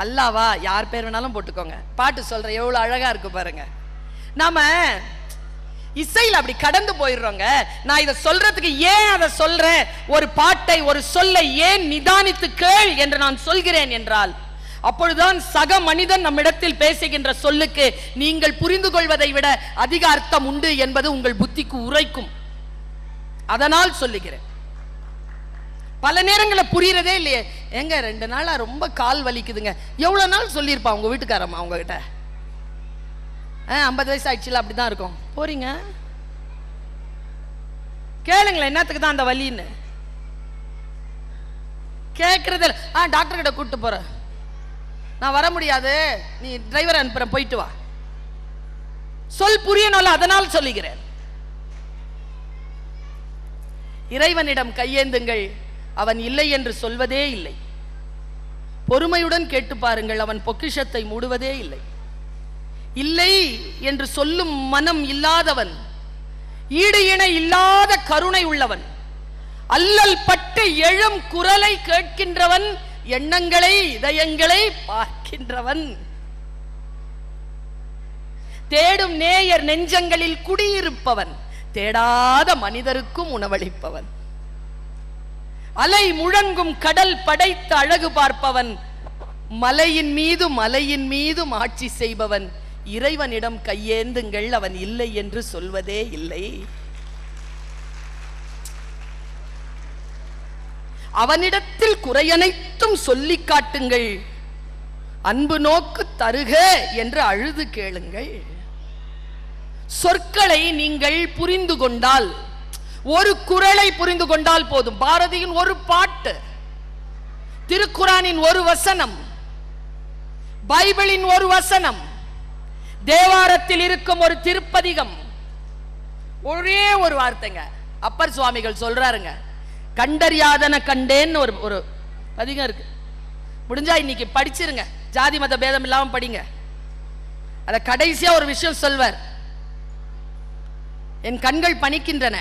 அல்லாவா, யார் பேர் வேணாலும் போட்டுக்கோங்க. பாட்டு சொல்ற எவ்வளவு அழகா இருக்கு பாருங்க. நாம இசையில் அப்படி கடந்து போயிடுறோங்க. நான் இதை சொல்றதுக்கு ஏன் அதை சொல்றேன், ஒரு பாட்டை ஒரு சொல்லை ஏன் நிதானித்து கேள் என்று நான் சொல்கிறேன் என்றால், அப்பொழுதுதான் சக மனிதன் நம்மிடத்தில் பேசுகின்ற சொல்லுக்கு நீங்கள் புரிந்து கொள்வதை விட அதிக அர்த்தம் உண்டு என்பது உங்கள் புத்திக்கு உரைக்கும். அதனால் சொல்லுகிறேன். பல நேரங்களில் புரியறதே இல்லையே. எங்க 2 நாளா ரொம்ப கால் வலிக்குதுங்க. எவ்வளவு நாள் சொல்லியிருப்பா உங்க வீட்டுக்காரம்மா உங்ககிட்ட? 50 வயசு ஆயிடுச்சுல, அப்படிதான் இருக்கும். போறீங்க கேளுங்களேன், என்னத்துக்கு தான் அந்த வலின்னு கேட்கறது. டாக்டர் கிட்ட கூப்பிட்டு போற, நான் வர முடியாது, நீ டிரைவர் அனுப்புறேன், போயிட்டு வா. சொல் புரியணும்ல, அதனால் சொல்லுகிறேன். இறைவனிடம் கையேந்துங்கள், அவன் இல்லை என்று சொல்வதே இல்லை. பொறுமையுடன் கேட்டு பாருங்கள், அவன் பொக்கிஷத்தை மூடுவதே இல்லை. இல்லை என்று சொல்லும் மனம் இல்லாதவன், ஈடு இணை இல்லாத கருணை உள்ளவன், அல்லல் பட்டு எழும் குரலை கேட்கின்றவன், எண்ணங்களை இதயங்களை பார்க்கின்றவன், தேடும் நேயர் நெஞ்சங்களில் குடியிருப்பவன், தேடாத மனிதருக்கும் உணவளிப்பவன், அலை முழங்கும் கடல் படைத்து அழகு பார்ப்பவன், மலையின் மீதும் ஆட்சி செய்பவன். இறைவனிடம் கையேந்துங்கள், அவன் இல்லை என்று சொல்வதே இல்லை. அவனிடத்தில் குறையனைத்தும் சொல்லி காட்டுங்கள், அன்பு நோக்கு தருக என்று அழுது கேளுங்கள். சொற்களை நீங்கள் புரிந்து கொண்டால், ஒரு குறளை புரிந்து கொண்டால் போதும். பாரதியின் ஒரு பாட்டு, திருக்குரானின் ஒரு வசனம், பைபிளின் ஒரு வசனம், தேவாரத்தில் இருக்கும் ஒரு திருப்பதிகம், ஒரே ஒரு வார்த்தைங்க. அப்பர் சுவாமிகள் சொல்றாருங்க, கண்டறியாதன கண்டேன்னு ஒரு பதிகம் இருக்கு. முடிஞ்சா இன்னைக்கு படிச்சிருங்க, ஜாதி மத பேதம் இல்லாம படிங்க. அத கடைசியா ஒரு விஷயம் சொல்வார், என் கண்கள் பணிக்கின்றன.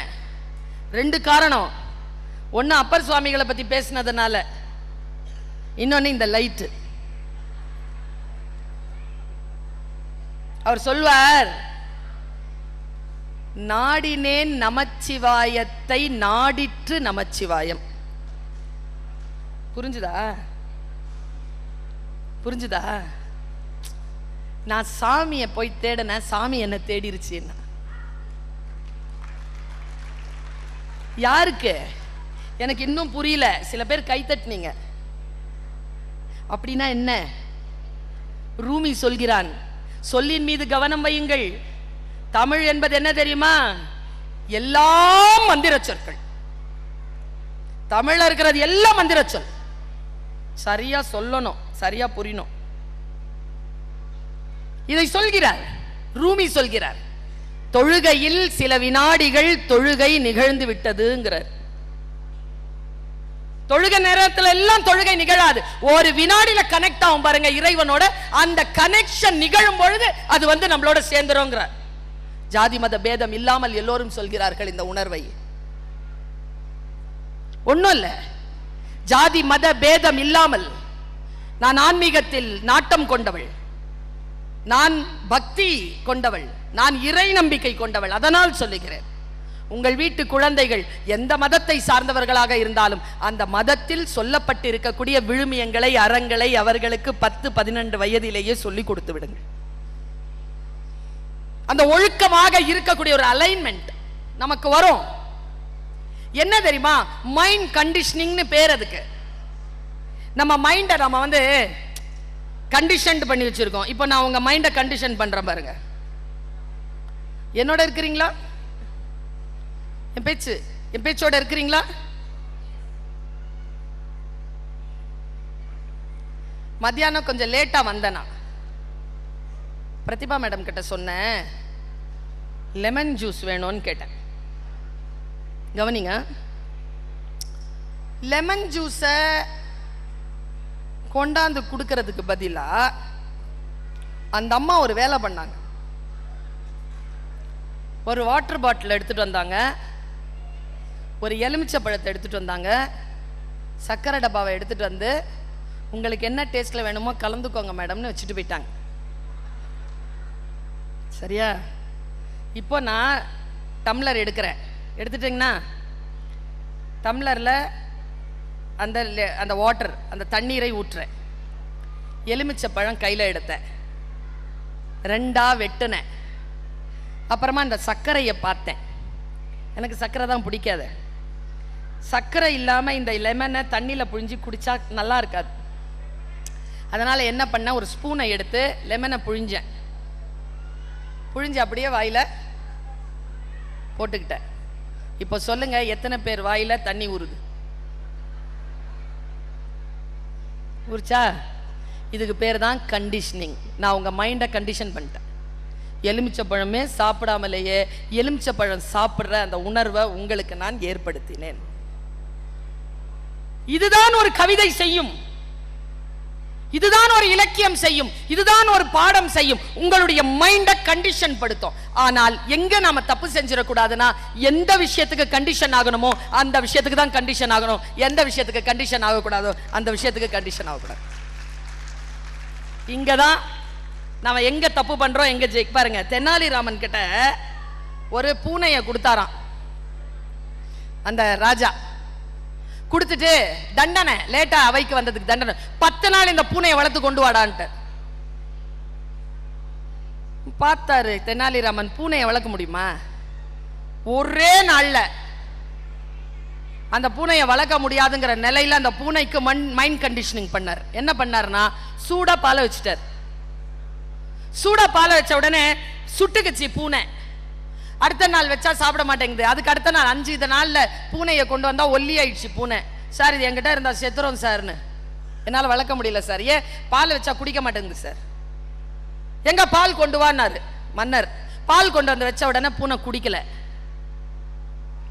2 காரணம். ஒன்னு அப்பர் சுவாமிகளை பத்தி பேசினதுனால, இன்னொன்னு இந்த லைட். அவர் சொல்வார், நாடினேன் நமச்சிவாயத்தை நாடிற்று நமச்சிவாயம். புரிஞ்சுதா? நான் சாமியை போய் தேடின, சாமி என்ன தேடிருச்சு. யாருக்கு? எனக்கு இன்னும் புரியல. சில பேர் கை தட்டினீங்க. அப்படின்னா என்ன? ரூமி சொல்கிறான், சொல்லின் மீது கவனம் வையுங்கள். தமிழ் என்பது என்ன தெரியுமா? எல்லாம் மந்திர சொற்கள். தமிழ்ல இருக்கிறது எல்லாம் மந்திர சொல். சரியா சொல்லணும், சரியா புரியணும். இதை சொல்கிறார் ரூமி, சொல்கிறார், தொழுகையில் சில வினாடிகள் தொழுகை நிகழ்ந்து விட்டதுங்கிறார். தொழுகை நேரத்தில் எல்லாம் தொழுகை நிகழாது. ஒரு வினாடியில கனெக்ட் ஆகும் பாருங்க இறைவனோட. அந்த கனெக்ஷன் நிகழும் பொழுது அது வந்து நம்மளோட சேர்ந்துருங்கிறார். ஜாதி மத பேதம் இல்லாமல் எல்லோரும் சொல்கிறார்கள் இந்த உணர்வை. ஒண்ணும் இல்ல, ஜாதி மத பேதம் இல்லாமல் நான் ஆன்மீகத்தில் நாட்டம் கொண்டவள், நான் பக்தி கொண்டவள், நான் இறை நம்பிக்கை கொண்டவள். அதனால் சொல்லுகிறேன், உங்கள் வீட்டு குழந்தைகள் எந்த மதத்தை சார்ந்தவர்களாக இருந்தாலும் அந்த மதத்தில் சொல்லப்பட்டிருக்கக்கூடிய விழுமியங்களை, அறங்களை அவர்களுக்கு 10-12 வயதிலேயே சொல்லிக் கொடுத்து விடுங்கள். அந்த ஒழுக்கமாக இருக்கக்கூடிய ஒரு அலைன்மெண்ட் நமக்கு வரும். என்ன தெரியுமா? மைண்ட் கண்டிஷனிங்னு பேர் அதுக்கு. நம்ம மைண்டை நம்ம வந்து கண்டிஷன் பண்ணி வச்சிருக்கோம். இப்போ நான் உங்க மைண்டை கண்டிஷன் பண்றேன் பாருங்க. என்னோட இருக்கிறீங்களா? என் பேச்சோட இருக்கிறீங்களா? மத்தியானம் கொஞ்சம் லேட்டா வந்தேனா, பிரதிபா மேடம் கிட்ட சொன்னேன், லெமன் ஜூஸ் வேணும்னு கேட்டேன். கவனிங்க, லெமன் ஜூஸ கொண்டாந்து கொடுக்கறதுக்கு பதிலா அந்த அம்மா ஒரு வேலை பண்ணாங்க. ஒரு வாட்டர் பாட்டில் எடுத்துட்டு வந்தாங்க, ஒரு எலுமிச்சை பழத்தை எடுத்துட்டு வந்தாங்க, சர்க்கரை டப்பாவை எடுத்துட்டு வந்து உங்களுக்கு என்ன டேஸ்ட்ல வேணுமோ கலந்துக்கோங்க மேடம்னு வச்சுட்டு போயிட்டாங்க. சரியா? இப்போ நான் டம்ளர் எடுக்கிறேன். எடுத்துட்டிங்கன்னா டம்ளரில் அந்த அந்த வாட்டர், அந்த தண்ணீரை ஊற்றுறேன். எலுமிச்சை பழம் கையில் எடுத்தேன், 2ஆ வெட்டினேன். அப்புறமா அந்த சர்க்கரையை பார்த்தேன். எனக்கு சர்க்கரை தான் பிடிக்காது. சர்க்கரை இல்லாமல் இந்த லெமனை தண்ணியில் புழிஞ்சு குடித்தா நல்லா இருக்காது. அதனால் என்ன பண்ணேன், ஒரு ஸ்பூனை எடுத்து லெமனை புழிஞ்சேன். புழிஞ்சு அப்படியே வாயில் போட்டுக்கிட்டேன். இப்போ சொல்லுங்க, எத்தனை பேர் வாயில தண்ணி ஊறுது? ஊறுச்சா? இதுக்கு பேர் தான் கண்டிஷனிங். நான் உங்க மைண்டை கண்டிஷன் பண்ணிட்டேன். எலுமிச்சை பழமே சாப்பிடாமலேயே எலுமிச்சை பழம் சாப்பிட்ற அந்த உணர்வை உங்களுக்கு நான் ஏற்படுத்தினேன். இதுதான் ஒரு கவிதை செய்யும், இதுதான் ஒரு இலக்கியம் செய்யும், இதுதான் ஒரு பாடம் செய்யும். உங்களுடைய மைண்டை கண்டிஷன் படுத்தும். ஆனால் எங்க நாம தப்பு செஞ்சிடக்கூடாதுன்னா, எந்த விஷயத்துக்கு கண்டிஷன் ஆகணுமோ அந்த விஷயத்துக்கு தான் கண்டிஷன் ஆகணும். எந்த விஷயத்துக்கு கண்டிஷன் ஆகக்கூடாதோ அந்த விஷயத்துக்கு கண்டிஷன் ஆகக்கூடாது. இங்கதான் நாம எங்க தப்பு பண்றோம், எங்க ஜெயிக்க. பாருங்க, தெனாலிராமன் கிட்ட ஒரு பூனையை கொடுத்தாராம் அந்த ராஜா. கொடுத்துட்டு தண்டனை, லேட்டா அவைக்கு வந்ததுக்கு தண்டனை, 10 நாள் இந்த பூனையை வளர்த்து கொண்டு வாடான்ட்டு. பார்த்தாரு தெனாலிராமன், பூனையை வளர்க்க முடியுமா? ஒரே நாள்ல அந்த பூனையை வளர்க்க முடியாதுங்கிற நிலையில அந்த பூனைக்கு மைண்ட் கண்டிஷனிங் பண்ணார். என்ன பண்ணாருன்னா, சூடா பாலை வச்சுட்டார். சூடா பாலை வச்ச உடனே சுட்டுக்குச்சு பூனை. அடுத்த நாள் வச்சா சாப்பிட மாட்டேங்குது. அதுக்கு அடுத்த நாள் 5 நாள்ல பூனையை கொண்டு வந்தா ஒல்லி ஆயிடுச்சு பூனை. சார், இது என்கிட்ட இருந்தா செத்துறோம் சார்னு, என்னால வளர்க்க முடியல சார். ஏன்? பால் வச்சா குடிக்க மாட்டேங்குது சார். எங்க பால் கொண்டு வான்னாரு மன்னர். பால் கொண்டு வந்து வச்ச உடனே பூனை குடிக்கல.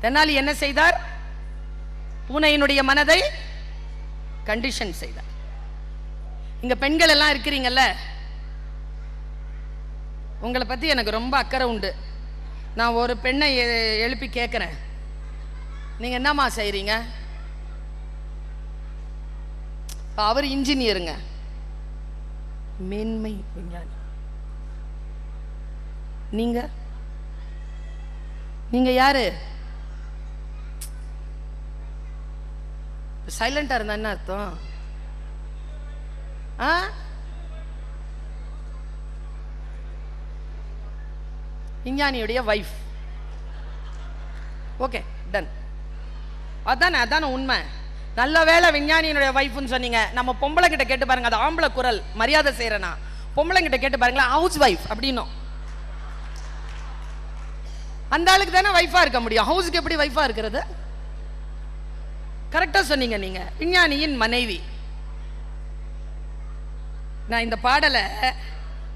தெனாலி என்ன செய்தார்? பூனையினுடைய மனதை கண்டிஷன் செய்தார். இங்க பெண்கள் எல்லாம் இருக்கிறீங்கல்ல, உங்களை பத்தி எனக்கு ரொம்ப அக்கறை உண்டு. நான் ஒரு பெண்ணை எழுப்பி கேட்கிறேன், நீங்க என்னம்மா செய்றீங்க? அவர் இன்ஜினியருங்க, மேன்மை விஞ்ஞானி. நீங்க நீங்க யாரு? சைலண்டா இருந்தா என்ன அர்த்தம்? விஞ்ஞானியுடைய வைஃப். Okay, done. அதானே உண்மை. நல்ல வேலை விஞ்ஞானியினுடைய வைஃப்னு சொன்னீங்க. நம்ம பொம்பளை கிட்ட கேட்டு பாருங்க, அது ஆம்பளை குரல், மரியாதை செய்யறனா. பொம்பளை கிட்ட கேட்டு பாருங்களேன், ஹவுஸ் வைஃப் அப்படின்னும். அந்த ஆளுக்கு தானே வைஃபா இருக்க முடியும், ஹவுஸ்க்கு எப்படி வைஃபா இருக்கிறது? கரெக்டா சொன்னீங்க நீங்க, விஞ்ஞானியின் மனைவி. நான் இந்த பாடலை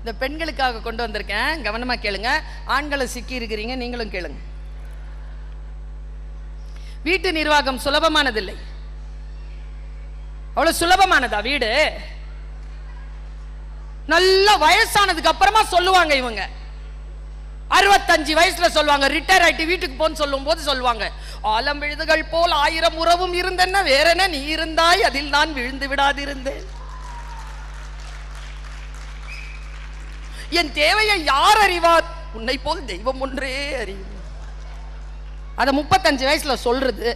இந்த பெண்களுக்காக கொண்டு வந்திருக்கேன். கவனமா கேளுங்க. ஆண்களும் சிக்கி இருக்கிறீங்க, நீங்களும் கேளுங்க. வீட்டு நிர்வாகம் சுலபமானதில்லை. அவ்வளவு சுலபமானதா வீடு? நல்ல வயசானதுக்கு அப்புறமா சொல்லுவாங்க இவங்க, 65 வயசுல சொல்லுவாங்க, ரிட்டையர் ஆயிட்டு வீட்டுக்கு போன்னு சொல்லும் போது சொல்லுவாங்க, ஆலம் விழுதுகள் போல் 1000 உறவும் இருந்தென்ன, வேற என்ன நீ இருந்தாய், அதில் நான் விழுந்து விடாதிருந்தேன். என் தேவையை யார் அறிவார், உன்னை போல் தெய்வம் ஒன்றே அறியும். அத 35 வயசுல சொல்றது,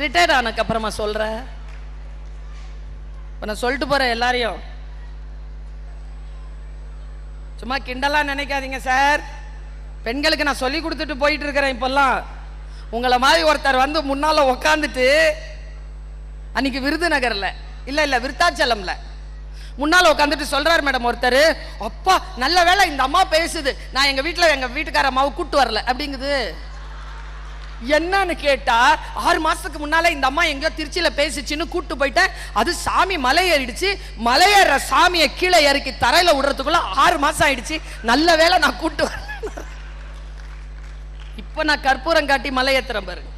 ரிட்டையர்ட் ஆனதுக்கு அப்புறமா சொல்ற. நான் சொல்லிட்டு போறேன் எல்லாரையும், சும்மா கிண்டலா நினைக்காதீங்க சார். பெண்களுக்கு நான் சொல்லி கொடுத்துட்டு போயிட்டு இருக்கிறேன். இப்பெல்லாம் உங்களை மாதிரி ஒருத்தர் வந்து முன்னால உக்காந்துட்டு, அன்னைக்கு விருதுநகர்ல இல்ல விருத்தாச்சலம்ல முன்னால உட்காந்துட்டு சொல்றாரு மேடம் ஒருத்தர், அப்பா நல்ல வேலை இந்த அம்மா பேசுது, நான் எங்க வீட்டுக்கார அம்மாவை கூட்டு வரல அப்படிங்குது. என்னன்னு கேட்டா, 6 மாசத்துக்கு முன்னால இந்த அம்மா எங்கேயோ திருச்சியில பேசிச்சுன்னு கூட்டு போயிட்டேன். அது சாமி மலை ஏறிடுச்சு, மலையேற சாமியை கீழே இறக்கி தரையில விடுறதுக்குள்ள 6 மாசம் ஆயிடுச்சு, நல்ல வேலை நான் கூட்டு வரேன். இப்ப நான் கற்பூரம் காட்டி மலை ஏத்துறேன் பாருங்க.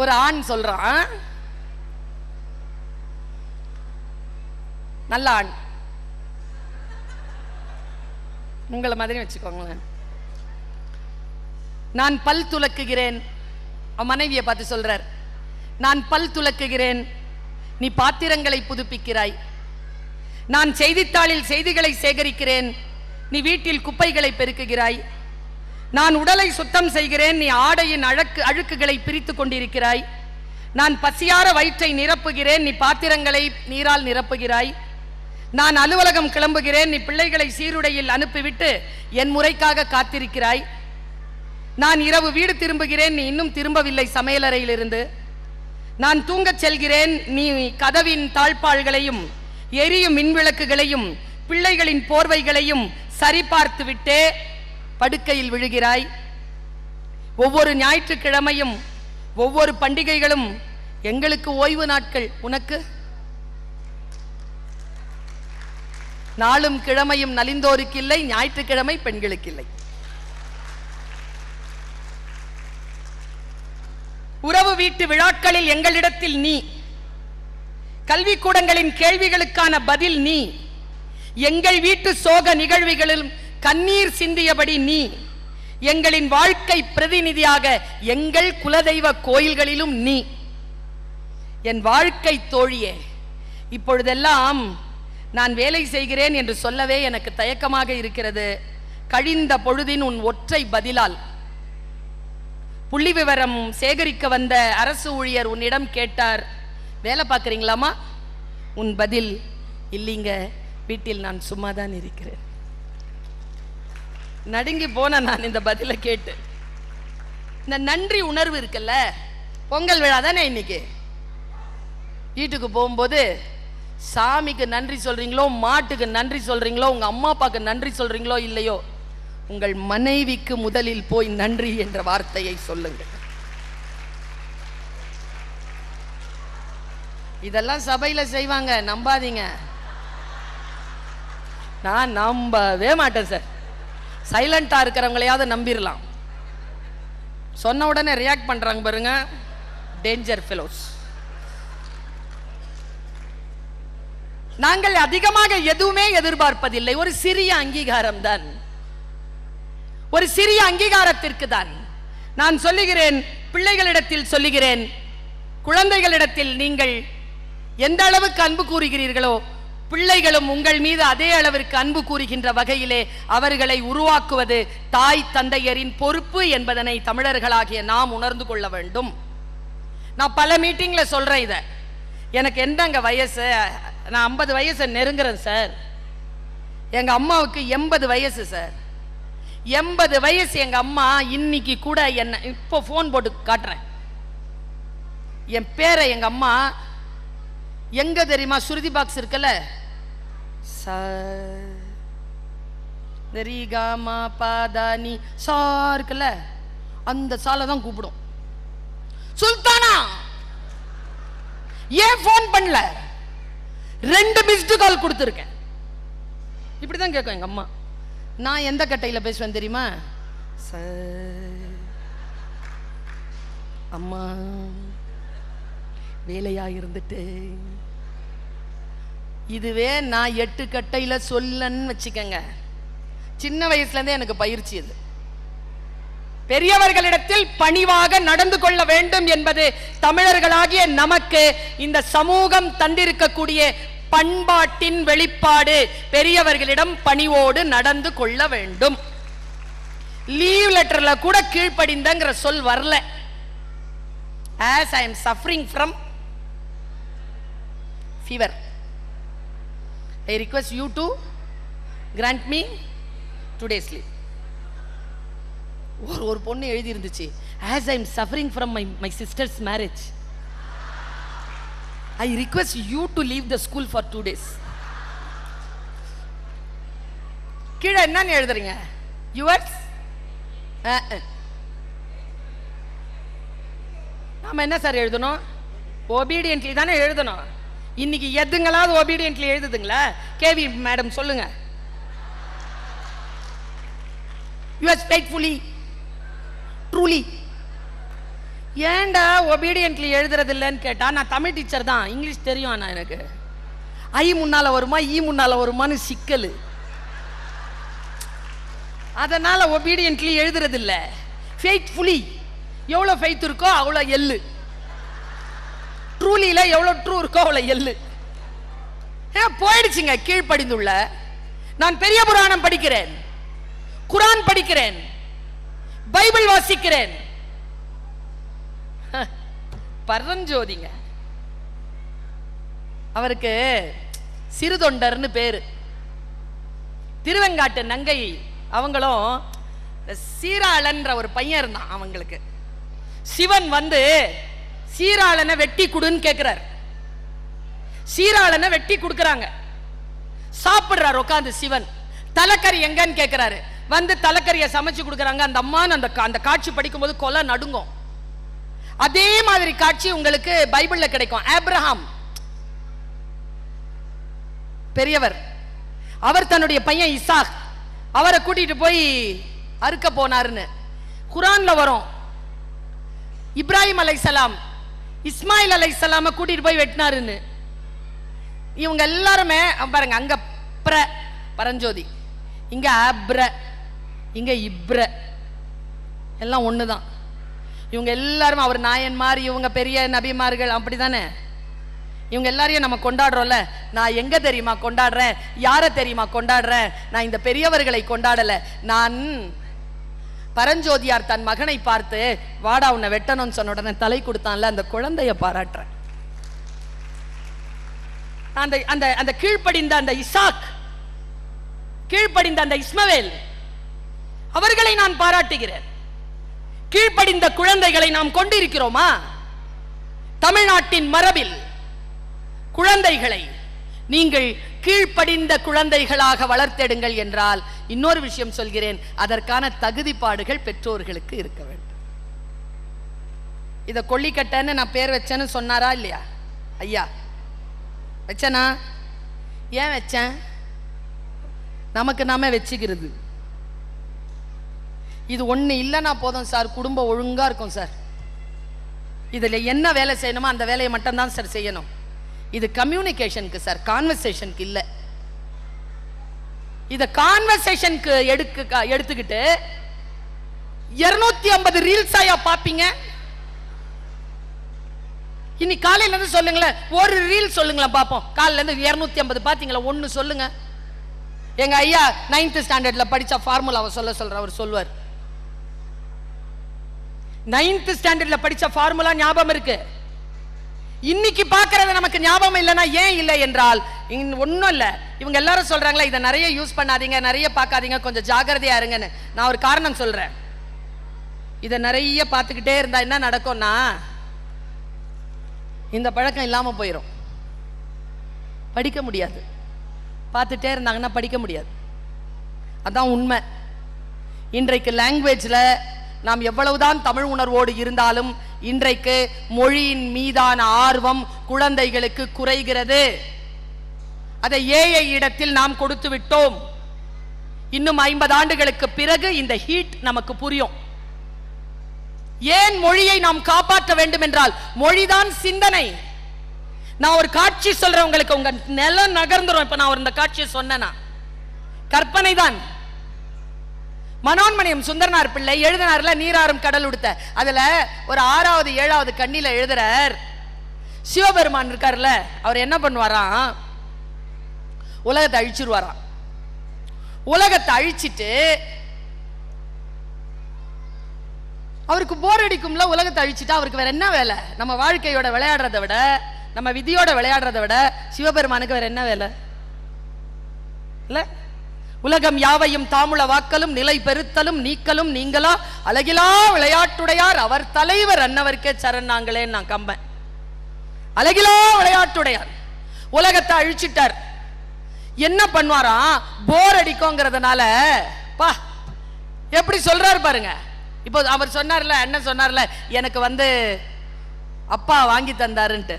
ஒரு ஆண் சொல்றான், நல்ல ஆண், உங்களை மாதிரி வச்சுக்கோங்களேன், நான் பல் துலக்குகிறேன். மனைவியை பார்த்து சொல்றார், நான் பல் துலக்குகிறேன், நீ பாத்திரங்களை புதுப்பிக்கிறாய். நான் செய்தித்தாளில் செய்திகளை சேகரிக்கிறேன், நீ வீட்டில் குப்பைகளை பெருக்குகிறாய். நான் உடலை சுத்தம் செய்கிறேன், நீ ஆடையின் அழுக்குகளை பிரித்துக் கொண்டிருக்கிறாய். நான் பசியார வயிற்றை நிரப்புகிறேன், நீ பாத்திரங்களை நீரால் நிரப்புகிறாய். நான் அலுவலகம் கிளம்புகிறேன், நீ பிள்ளைகளை சீருடையில் அனுப்பிவிட்டு என் முறைக்காக காத்திருக்கிறாய். நான் இரவு வீடு திரும்புகிறேன், நீ இன்னும் திரும்பவில்லை சமையலறையில் இருந்து. நான் தூங்கச் செல்கிறேன், நீ கதவின் தாழ்பாள்களையும் எரியும் மின்விளக்குகளையும் பிள்ளைகளின் போர்வைகளையும் சரிபார்த்து விட்டே படுக்கையில் விழுகிறாய். ஒவ்வொரு ஞாயிற்றுக்கிழமையும் ஒவ்வொரு பண்டிகைகளும் எங்களுக்கு ஓய்வு நாட்கள், உனக்கு நாளும் கிழமையும் நலிந்தோருக்கு இல்லை, ஞாயிற்றுக்கிழமை பெண்களுக்கு இல்லை. உறவு வீட்டு விழாக்களில் எங்களிடத்தில் நீ, கல்விக்கூடங்களின் கேள்விகளுக்கான பதில் நீ, எங்கள் வீட்டு சோக நிகழ்வுகளில் கண்ணீர் சிந்தியபடி நீ, எங்களின் வாழ்க்கை பிரதிநிதியாக எங்கள் குலதெய்வ கோயில்களிலும் நீ. என் வாழ்க்கை தோழியே, இப்பொழுதெல்லாம் நான் வேலை செய்கிறேன் என்று சொல்லவே எனக்கு தயக்கமாக இருக்கிறது. கழிந்த பொழுதின் உன் ஒற்றை பதிலால் புள்ளி விவரம் சேகரிக்க வந்த அரசு ஊழியர் உன்னிடம் கேட்டார், வேலை பார்க்குறீங்களாமா? உன் பதில், இல்லைங்க, வீட்டில் நான் சும்மாதான் இருக்கிறேன். நடுங்கி போன நான் இந்த பதிலை கேட்டு. இந்த நன்றி உணர்வு இருக்குல்ல, பொங்கல் விழா தானே இன்னைக்கு. வீட்டுக்கு போகும்போது சாமிக்கு நன்றி சொல்றீங்களோ, மாட்டுக்கு நன்றி சொல்றீங்களோ, உங்க அம்மா அப்பாவுக்கு நன்றி சொல்றீங்களோ இல்லையோ, உங்கள் மனைவிக்கு முதலில் போய் நன்றி என்ற வார்த்தையை சொல்லுங்கள். இதெல்லாம் சபையில செய்வாங்க, நம்பாதீங்க. நான் நம்பவே மாட்டேன் சார். சைலண்டா இருக்கிறவங்களையாவது நம்பிடலாம், சொன்ன உடனே ரியாக்ட் பண்றாங்க பாருங்க, டேஞ்சர் ஃபெலோஸ். நாங்கள் அதிகமாக எதுவுமே எதிர்பார்ப்பதில்லை, ஒரு சிறிய அங்கீகாரம் தான், ஒரு சிறிய அங்கீகாரத்திற்கு தான். நான் சொல்லுகிறேன், பிள்ளைகளிடத்தில் சொல்லுகிறேன், குழந்தைகளிடத்தில் நீங்கள் எந்த அளவுக்கு அன்பு கூறுகிறீர்களோ பிள்ளைகளும் உங்கள் மீது அதே அளவிற்கு அன்பு கூறுகின்ற வகையிலே அவர்களை உருவாக்குவது தாய் தந்தையரின் பொறுப்பு என்பதனை தமிழர்களாகிய நாம் உணர்ந்து கொள்ள வேண்டும். நான் பல மீட்டிங்ல சொல்றேன் இத. எனக்கு என்னங்க வயசு, நான் 50 வயசை நெருங்குறேன் சார். எங்க அம்மாவுக்கு 80 வயசு சார். 80 வயசு எங்க அம்மா. இன்னைக்கு கூட என்ன இப்போ போன் போட்டு காட்டுறேன், என் பேரை எங்க அம்மா எங்க தெரியுமா, சுருதி பாக்ஸ் இருக்குல்ல, பாதானி சா இருக்குல்ல, அந்த சாலை தான் கூப்பிடும். சுல்தானா ஏன் போன் பண்ணல, 2 மிஸ்டு கால் கொடுத்துருக்கேன். இப்படிதான் கேட்கும் எங்க அம்மா. நான் எந்த கட்டையில பேசுவேன் தெரியுமா, அம்மா வேலையா இருந்துட்டு. இதுவே நான் 8 கட்டையில சொல்லன்னு வச்சுக்கங்க. சின்ன வயசுல இருந்தே எனக்கு பயிற்சி இது. பெரியவர்களிடத்தில் பணிவாக நடந்து கொள்ள வேண்டும் என்பது தமிழர்களாகிய நமக்கு இந்த சமூகம் தந்திருக்கக்கூடிய பண்பாட்டின் வெளிப்பாடு. பெரியவர்களிடம் பணிவோடு நடந்து கொள்ள வேண்டும். லீவ் லெட்டர்ல கூட கீழ்ப்படிந்தங்கிற சொல் வரல. As I am suffering from fever, I request you to grant me 2 days leave. ஒரு பொண்ணு எழுதி இருந்துச்சு, as I am suffering from my sister's marriage, I request you to leave the school for 2 days. கீழே என்னன்னு எழுதுறீங்க, yours? நாம என்ன சார் எழுதணும், ஒபீடியன்ட்லி தானே எழுதணும். இன்னைக்கு எதுங்களாவது ஒபீடியன்ட்லி எழுதுதுங்களா? கேவி மேடம் சொல்லுங்க. yours faithfully, truly. ஏண்டா ஒபீடியன்ட்லி எழுதுறது இல்லைன்னு கேட்டா, நான் தமிழ் டீச்சர் தான், இங்கிலீஷ் தெரியும். ஆனா எனக்கு ஐ முன்னால வருமா ஈ முன்னால வருமானு சிக்கல், அதனால ஒபீடியன்ட்லி எழுதுறது இல்ல. ஃபெய்த்ஃபுல்லி எவ்வளவு ஃபெய்த் இருக்கோ அவ்வளவு எள்ளு, ட்ரூலில எவ்வளவு ட்ரூ இருக்கோ அவ்வளவு எள்ளு. போயிடுச்சுங்க. கீழ்ப்படிந்துள்ள நான் பெரிய புராணம் படிக்கிறேன், குரான் படிக்கிறேன், பைபிள் வாசிக்கிறேன். பரஞ்சோதிங்க அவருக்கு சிறுதொண்டர்னு பேரு. திருவெங்காட்டு நங்கை அவங்களும் சீராளன்ற ஒரு பையன் இருந்தான். அவங்களுக்கு சிவன் வந்து சீராளனை வெட்டி குடுன்னு கேட்கிறார். சீராளனை வெட்டி கொடுக்கறாங்க. சாப்பிடுறார் உட்காந்து சிவன். தலைக்கறி எங்கன்னு கேட்கிறாரு. வந்து தலைக்கறியை சமைச்சு கொடுக்கறாங்க. அந்த அம்மா அந்த காட்சி படிக்கும் போது கொலை நடுங்கும். அதே மாதிரி காட்சி உங்களுக்கு பைபிள்ல கிடைக்கும். ஆபிரகாம் பெரியவர், அவர் தன்னுடைய பையன் இசாக் அவரை கூட்டிட்டு போய் அறுக்க போனாருன்னு குரான்ல வரும். இப்ராஹிம் அலைஹிஸ்ஸலாம் இஸ்மாயில் அலைஹிஸ்ஸலாம கூட்டிட்டு போய் வெட்டினாருன்னு. இவங்க எல்லாருமே பாருங்க, அங்க பரஞ்சோதி, இங்க அப்ர, இங்க இப்ர, எல்லாம் ஒண்ணுதான். இவங்க எல்லாரும் அவர் நாயன்மார், இவங்க பெரிய நபிமார்கள், அப்படிதானே? இவங்க எல்லாரையும் நம்ம கொண்டாடுறோம்ல. நான் எங்க தெரியுமா கொண்டாடுறேன், யார தெரியுமா கொண்டாடுறேன்? நான் இந்த பெரியவர்களை கொண்டாடல. நான் பரஞ்சோதியார் தன் மகனை பார்த்து வாடா உன்னை வெட்டணும்னு சொன்ன உடனே தலை கொடுத்தான்ல, அந்த குழந்தைய பாராட்டுறேன். அந்த அந்த அந்த கீழ்ப்படிந்த அந்த இசாக், கீழ்ப்படிந்த அந்த இஸ்மவேல், அவர்களை நான் பாராட்டுகிறேன். கீழ்ப்படிந்த குழந்தைகளை நாம் கொண்டிருக்கிறோமா? தமிழ்நாட்டின் மரபில் குழந்தைகளை நீங்கள் கீழ்ப்படிந்த குழந்தைகளாக வளர்த்தெடுங்கள் என்றால், இன்னொரு விஷயம் சொல்கிறேன், அதற்கான தகுதிப்பாடுகள் பெற்றோர்களுக்கு இருக்க வேண்டும். இத கொல்லிக்கட்டைன்னு நான் பேர் வச்சேன்னு சொன்னாரா இல்லையா ஐயா? வச்சனா? ஏன் வச்சேன்? நமக்கு நாம வச்சுக்கிறது. இது ஒண்ணு இல்லைன்னா போதும் சார், குடும்பம் ஒழுங்கா இருக்கும் சார். இதுல என்ன வேலை செய்யணுமோ அந்த வேலையை மட்டும்தான் சார் செய்யணும். இது கம்யூனிகேஷனுக்கு சார், கான்வர்சேஷனுக்கு இல்ல. இத கான்வர்சேஷனுக்கு எடுத்துக்கிட்டு 250 ரீல்ஸ் ஆயா பாப்பீங்க. இன்னைக்கு காலையில இருந்து சொல்லுங்களேன், ஒரு ரீல் சொல்லுங்களேன் பாப்போம். காலையில இருந்து 250 பாத்தீங்களா? ஒன்னு சொல்லுங்க. எங்க ஐயா 9th ஸ்டாண்டர்ட்ல படிச்ச ஃபார்முலாவை சொல்ற அவர் சொல்வார். 9th ஸ்டாண்டர்ட்ல படிச்ச ஃபார்முலா ஞாபகம் இருக்கு. இன்னைக்கு பாக்குறது நமக்கு ஞாபகம் இல்லைன்னா ஏன் இல்லை என்றால் ஒன்னும் இல்ல. இவங்க எல்லாரும் சொல்றாங்களா இதை நிறைய யூஸ் பண்ணாதீங்க, நிறைய பார்க்காதீங்க, கொஞ்சம் ஜாகிரதையா இருங்கன்னு. நான் ஒரு காரணம் சொல்றேன். இதை நிறைய பார்த்துக்கிட்டே இருந்தா என்ன நடக்கும்னா, இந்த பழக்கம் இல்லாம போயிடும். படிக்க முடியாது. பார்த்துட்டே இருந்தாங்கன்னா படிக்க முடியாது. அதான் உண்மை. இன்றைக்கு லாங்குவேஜ்ல நாம் எவ்வளவுதான் தமிழ் உணர்வோடு இருந்தாலும் இன்றைக்கு மொழியின் மீதான ஆர்வம் குழந்தைகளுக்கு குறைகிறது. அதை ஏஐ இடத்தில் நாம் கொடுத்து விட்டோம். இன்னும் 50 ஆண்டுகளுக்கு பிறகு இந்த ஹீட் நமக்கு புரியும். ஏன் மொழியை நாம் காப்பாற்ற வேண்டும் என்றால் மொழிதான் சிந்தனை. நான் ஒரு காட்சி சொல்றேன் உங்களுக்கு, உங்க நிலம் நகர்ந்துரும். இப்ப நான் இந்த காட்சியை சொன்னேன்னா கற்பனை தான். மனோன்மணியம் சுந்தரனார் பிள்ளை எழுதினார்ல நீராறும் கடல் உடுத்த, அதுல ஒரு 6வது 7வது கண்ணில எழுதுறார். சிவபெருமான் இருக்காருல்ல, அவர் என்ன பண்ணுவாராம், உலகத்தை அழிச்சிருவாராம். உலகத்தை அழிச்சிட்டு அவருக்கு போர் அடிக்கும்ல. உலகத்தை அழிச்சிட்டு அவருக்கு வேற என்ன வேலை? நம்ம வாழ்க்கையோட விளையாடுறதை விட, நம்ம விதியோட விளையாடுறதை விட சிவபெருமானுக்கு வேற என்ன வேலை இல்ல? உலகம் யாவையும் தாமுள வாக்கலும் நிலை பெருத்தலும் நீக்கலும் நீங்களா அழகிலா விளையாட்டுடையார் அவர் தலைவர் அன்னவர்க்கே சரண் நாங்களே. நான் கம்பன். அழகிலா விளையாட்டுடையார் உலகத்தை அழிச்சிட்டார். என்ன பண்ணுவாராம், போர் அடிக்கும்ங்கிறதுனால பா எப்படி சொல்றாரு பாருங்க. இப்போ அவர் சொன்னார்ல, என்ன சொன்னார்ல, எனக்கு அப்பா வாங்கி தந்தாருன்ட்டு,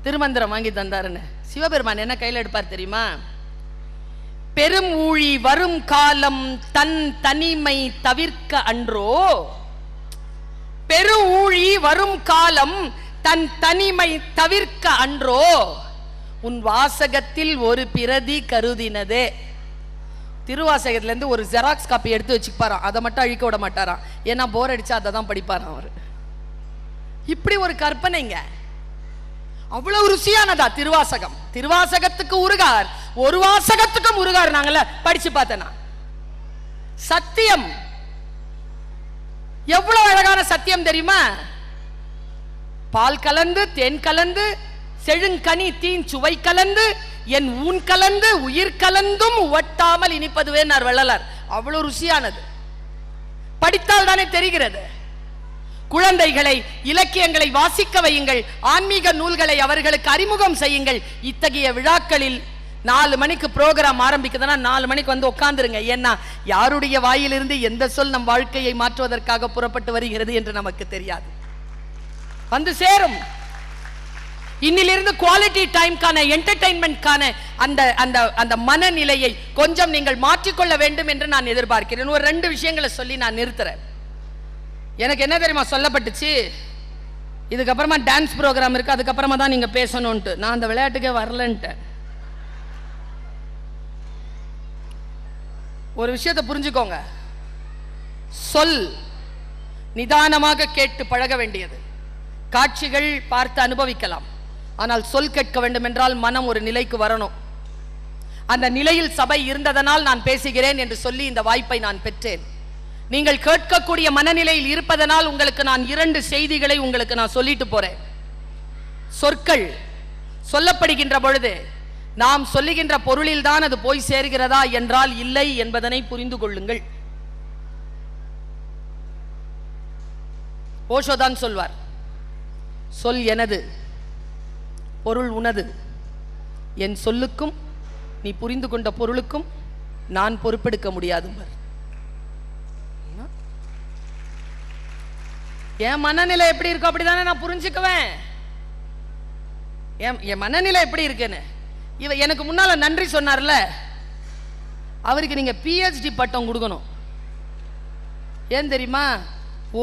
திருமந்திரம் வாங்கி தந்தாருன்னு. சிவபெருமான் என்ன கையில் எடுப்பார் தெரியுமா? பெரும் ஊழி வரும் காலம் தன் தனிமை தவிர்க்க அன்றோ. பெரு ஊழி வரும் காலம் தன் தனிமை தவிர்க்க அன்றோ, உன் வாசகத்தில் ஒரு பிரதி கருதினதே. திருவாசகத்துல இருந்து ஒரு ஜெராக்ஸ் காப்பி எடுத்து வச்சுப்பாராம், அதை மட்டும் அழிக்க விட மாட்டாராம். ஏன்னா போர் அடிச்சா அதை தான் படிப்பாராம் அவர். இப்படி ஒரு கற்பனைங்க. அவ்வளவு ருசியானதா திருவாசகம். திருவாசகத்துக்கு உருகார், ஒரு வாசகத்துக்கும் உருகார். நாங்கள படிச்சு பார்த்தேனா சத்தியம் எவ்வளவு அழகான சத்தியம் தெரியுமா? பால் கலந்து தேன் கலந்து செழுங்கனி தீன் சுவை கலந்து என் ஊன் கலந்து உயிர் கலந்தும் ஒட்டாமல் இனிப்பதுவே வள்ளலார். அவ்வளவு ருசியானது. படித்தால் தானே தெரிகிறது. குழந்தைகளை இலக்கியங்களை வாசிக்க வையுங்கள், ஆன்மீக நூல்களை அவர்களுக்கு அறிமுகம் செய்யுங்கள். இத்தகைய விழாக்களில் 4 மணிக்கு புரோகிராம் ஆரம்பிக்குதுன்னா 4 மணிக்கு வந்து உட்கார்ந்துருங்க. ஏன்னா யாருடைய வாயிலிருந்து எந்த சொல் நம் வாழ்க்கையை மாற்றுவதற்காக புறப்பட்டு வருகிறது என்று நமக்கு தெரியாது. வந்து சேரும். இன்னிலிருந்து குவாலிட்டி டைம்கான என்டர்டெயின்மெண்ட்கான அந்த அந்த அந்த மனநிலையை கொஞ்சம் நீங்கள் மாற்றிக்கொள்ள வேண்டும் என்று நான் எதிர்பார்க்கிறேன். ஒரு 2 விஷயங்களை சொல்லி நான் நிறுத்துறேன். எனக்கு என்ன தெரியுமா சொல்லப்பட்டுச்சு, இதுக்கப்புறமா டான்ஸ் ப்ரோக்ராம் இருக்கு, அதுக்கப்புறமா தான் நீங்க பேசணும்ட்டு. நான் அந்த விளையாட்டுக்கே வரலன்ட்டேன். ஒரு விஷயத்தை புரிஞ்சுக்கோங்க, சொல் நிதானமாக கேட்டு பழக வேண்டியது. காட்சிகள் பார்த்து அனுபவிக்கலாம், ஆனால் சொல் கேட்க வேண்டும் என்றால் மனம் ஒரு நிலைக்கு வரணும். அந்த நிலையில் சபை இருந்ததனால் நான் பேசுகிறேன் என்று சொல்லி இந்த வாய்ப்பை நான் பெற்றேன். நீங்கள் கேட்கக்கூடிய மனநிலையில் இருப்பதனால் உங்களுக்கு நான் 2 செய்திகளை உங்களுக்கு நான் சொல்லிட்டு போறேன். சொற்கள் சொல்லப்படுகின்ற பொழுது நாம் சொல்லுகின்ற பொருளில் தான் அது போய் சேர்கிறதா என்றால் இல்லை என்பதனை புரிந்து கொள்ளுங்கள். ஓஷோதான் சொல்வார், சொல் எனது, பொருள் உனது. என் சொல்லுக்கும் நீ புரிந்து கொண்ட பொருளுக்கும் நான் பொறுப்பெடுக்க முடியாது. என் மனநிலை எப்படி இருக்கோ அப்படிதானே நான் புரிஞ்சுக்குவேன். என் மனநிலை எப்படி இருக்குன்னு. இவ எனக்கு முன்னால நன்றி சொன்னார்ல, அவருக்கு நீங்க PhD பட்டம் கொடுக்கணும். ஏன் தெரியுமா?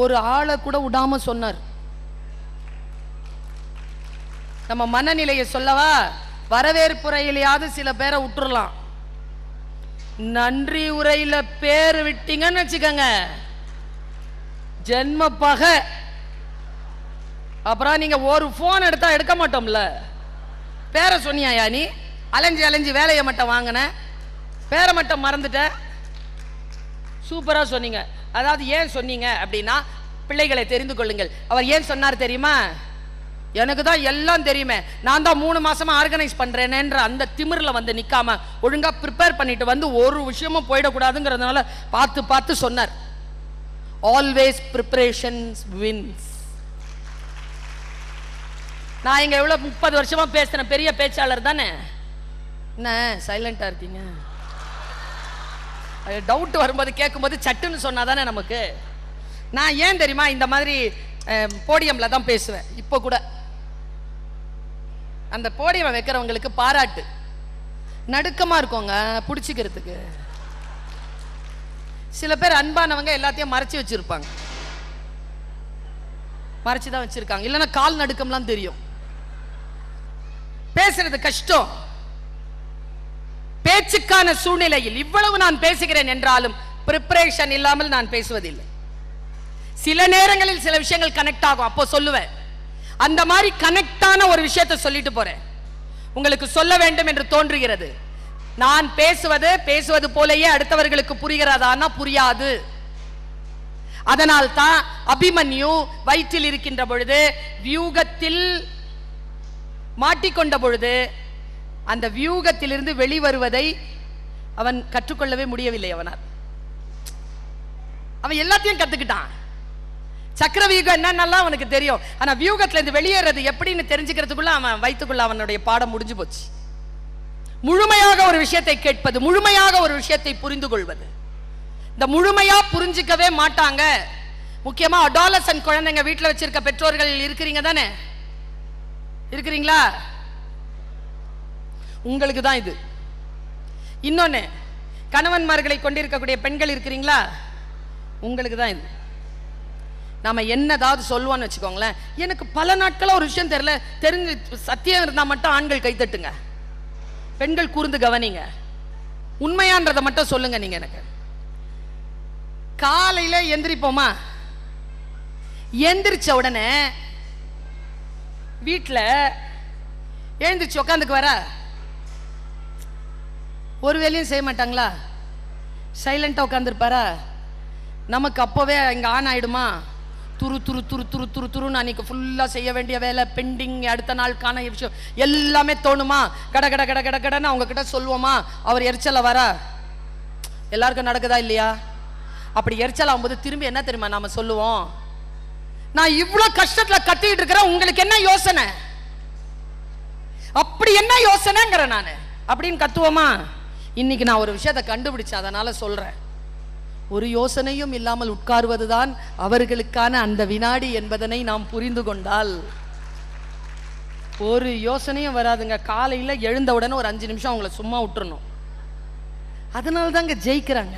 ஒரு ஆளை கூட விடாம சொன்னார். நம்ம மனநிலையை சொல்லவா, வரவேற்புரையிலையாவது சில பேரை விட்டுறலாம், நன்றி உரையில பேர் விட்டீங்கன்னு வச்சுக்கோங்க, ஜென்ம பகை. அப்புறம் நீங்க ஒரு போன் எடுத்தா எடுக்க மாட்டோம்ல. பேரை சொன்னியா நீ? அலைஞ்சு அலைஞ்சு வேலையை மட்டும் வாங்கின, பேரை மட்டும் மறந்துட்ட. சூப்பரா சொன்னீங்க. அதாவது ஏன் சொன்னீங்க அப்படின்னா, பிள்ளைகளை தெரிந்து கொள்ளுங்கள். அவர் ஏன் சொன்னார் தெரியுமா? எனக்கு தான் எல்லாம் தெரியுமே, நான் தான் 3 மாசமா ஆர்கனைஸ் பண்றேனேன்ற அந்த திமிரில் வந்து நிக்காம ஒழுங்கா ப்ரிப்பேர் பண்ணிட்டு வந்து ஒரு விஷயமும் போயிடக்கூடாதுங்கிறதுனால பார்த்து பார்த்து சொன்னார். Always preparations wins. நான் இங்க எவ்வளவு 30 வருஷமா பேசுறேன், பெரிய பேச்சாளர் தானே. என்ன சைலண்டா இருக்கீங்க? டவுட் வரும்போது கேட்கும்போது சட்டுன்னு சொன்னாதானே நமக்கு. நான் ஏன் தெரியுமா இந்த மாதிரி போடியம்ல தான் பேசுவேன். இப்போ கூட அந்த போடியம் வைக்கிறவங்களுக்கு பாராட்டு நடுக்கமா இருக்கோங்க பிடிச்சிக்கிறதுக்கு. சில பேர் அன்பானவங்க எல்லாத்தையும் மறைச்சு வச்சிருப்பாங்க, மறைச்சுதான் வச்சிருக்காங்க. இல்லைன்னா கால் நடுக்கம்லாம் தெரியும். பேசுறது கஷ்டம். பேச்சுக்கான சூழ்நிலையில் இவ்வளவு நான் பேசுகிறேன் என்றாலும் பிரிப்பரேஷன் இல்லாமல் நான் பேசுவதில்லை. சில நேரங்களில் சில விஷயங்கள் கனெக்ட் ஆகும், அப்போ சொல்லுவேன். அந்த மாதிரி கனெக்டான ஒரு விஷயத்தை சொல்லிட்டு போறேன். உங்களுக்கு சொல்ல வேண்டும் என்று தோன்றுகிறது. நான் பேசுவது போலயே அடுத்தவர்களுக்கு புரிகிறதானா? புரியாது. அதனால் தான் அபிமன்யு வயிற்றில் இருக்கின்ற பொழுது, வியூகத்தில் மாட்டிக்கொண்ட பொழுது, அந்த வியூகத்திலிருந்து வெளிவருவதை அவன் கற்றுக்கொள்ளவே முடியவில்லை. அவன் எல்லாத்தையும் கத்துக்கிட்டான். சக்கர வியூகம் என்னன்னெல்லாம் அவனுக்கு தெரியும். ஆனா வியூகத்துல இருந்து வெளியேறது எப்படின்னு தெரிஞ்சுக்கிறதுக்குள்ள அவன் வயிற்றுக்குள்ள அவனுடைய பாடம் முடிஞ்சு போச்சு. முழுமையாக ஒரு விஷயத்தை கேட்பது, முழுமையாக ஒரு விஷயத்தை புரிந்து கொள்வது, இந்த முழுமையா புரிஞ்சிக்கவே மாட்டாங்க. முக்கியமா அடாலசன்ட் குழந்தைங்க வீட்டில் வச்சிருக்க பெற்றோர்கள் இருக்கிறீங்க தானே? இருக்கிறீங்களா? உங்களுக்கு தான் இது. இன்னொன்னு, கணவன்மார்களை கொண்டிருக்கக்கூடிய பெண்கள் இருக்கிறீங்களா? உங்களுக்கு தான் இது. நாம என்னதாவது சொல்லுவான்னு வச்சுக்கோங்களேன், எனக்கு பல நாட்களா ஒரு விஷயம் தெரியல, தெரிஞ்சு சத்தியம் இருந்தா மட்டும் ஆண்கள் கைத்தட்டுங்க, பெண்கள் கூர்ந்து கவனிங்க, உண்மையான்றதை மட்டும் சொல்லுங்க. நீங்க எனக்கு காலையில எந்திரிப்போமா, எந்திரிச்ச உடனே வீட்டில் எழுந்துச்சு உட்காந்துக்கு வர ஒரு வேலையும் செய்ய மாட்டாங்களா? சைலண்டா உட்காந்துருப்பாரா? நமக்கு அப்போவே இங்கே ஆன் ஆயிடுமா? துரு துரு துரு துரு துரு துருன்னு அன்னைக்கு ஃபுல்லாக செய்ய வேண்டிய வேலை பெண்டிங், அடுத்த நாளுக்கான விஷயம் எல்லாமே தோணுமா? கட கட கட கட கடன்னு அவங்க கிட்ட சொல்லுவோமா? அவர் எரிச்சல வர எல்லாருக்கும் நடக்குதா இல்லையா? அப்படி எரிச்சல் ஆகும்போது திரும்பி என்ன தெரியுமா நாம சொல்லுவோம்? நான் இவ்வளோ கஷ்டத்தில் கத்திட்டு இருக்கிறேன், உங்களுக்கு என்ன யோசனை? அப்படி என்ன யோசனைங்கிற நான் அப்படின்னு கத்துவோமா? இன்னைக்கு நான் ஒரு விஷயத்தை கண்டுபிடிச்சேன், அதனால சொல்றேன். ஒரு யோசனையும் இல்லாமல் உட்கார்வதுதான் அவர்களுக்கான அந்த வினாடி என்பதனை நாம் புரிந்து கொண்டால் ஒரு யோசனையும் வராதுங்க. காலையில் எழுந்த உடனே ஒரு 5 நிமிஷம் அவங்கள சும்மா விட்டுறணும். அதனால தாங்க ஜெயிக்கிறாங்க.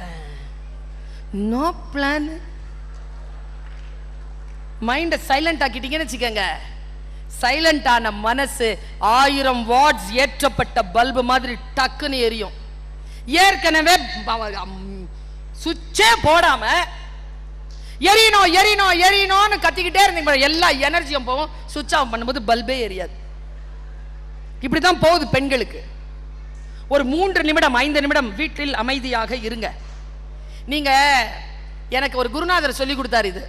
No plan. மைண்டை சைலண்ட் ஆக்கிட்டீங்கன்னு வச்சுக்கோங்க, சைலண்ட் ஆன மனசு 1000 வாட்ஸ் ஏற்றப்பட்ட பல்பு மாதிரி டக்குன்னு எரியும். ஏற்கனவே சுவிட்சே போடாம எரியணும் எரியணும் எரியணும்னு கத்திக்கிட்டே இருந்தீங்க, எல்லா எனர்ஜியும் போகும். சுவிட்ச் ஆஃப் பண்ணும்போது பல்பே எரியாது. இப்படிதான் போகுது பெண்களுக்கு. ஒரு 3 நிமிடம் 5 நிமிடம் வீட்டில் அமைதியாக இருங்க. நீங்க எனக்கு ஒரு குருநாதர் சொல்லி கொடுத்தாரு. இது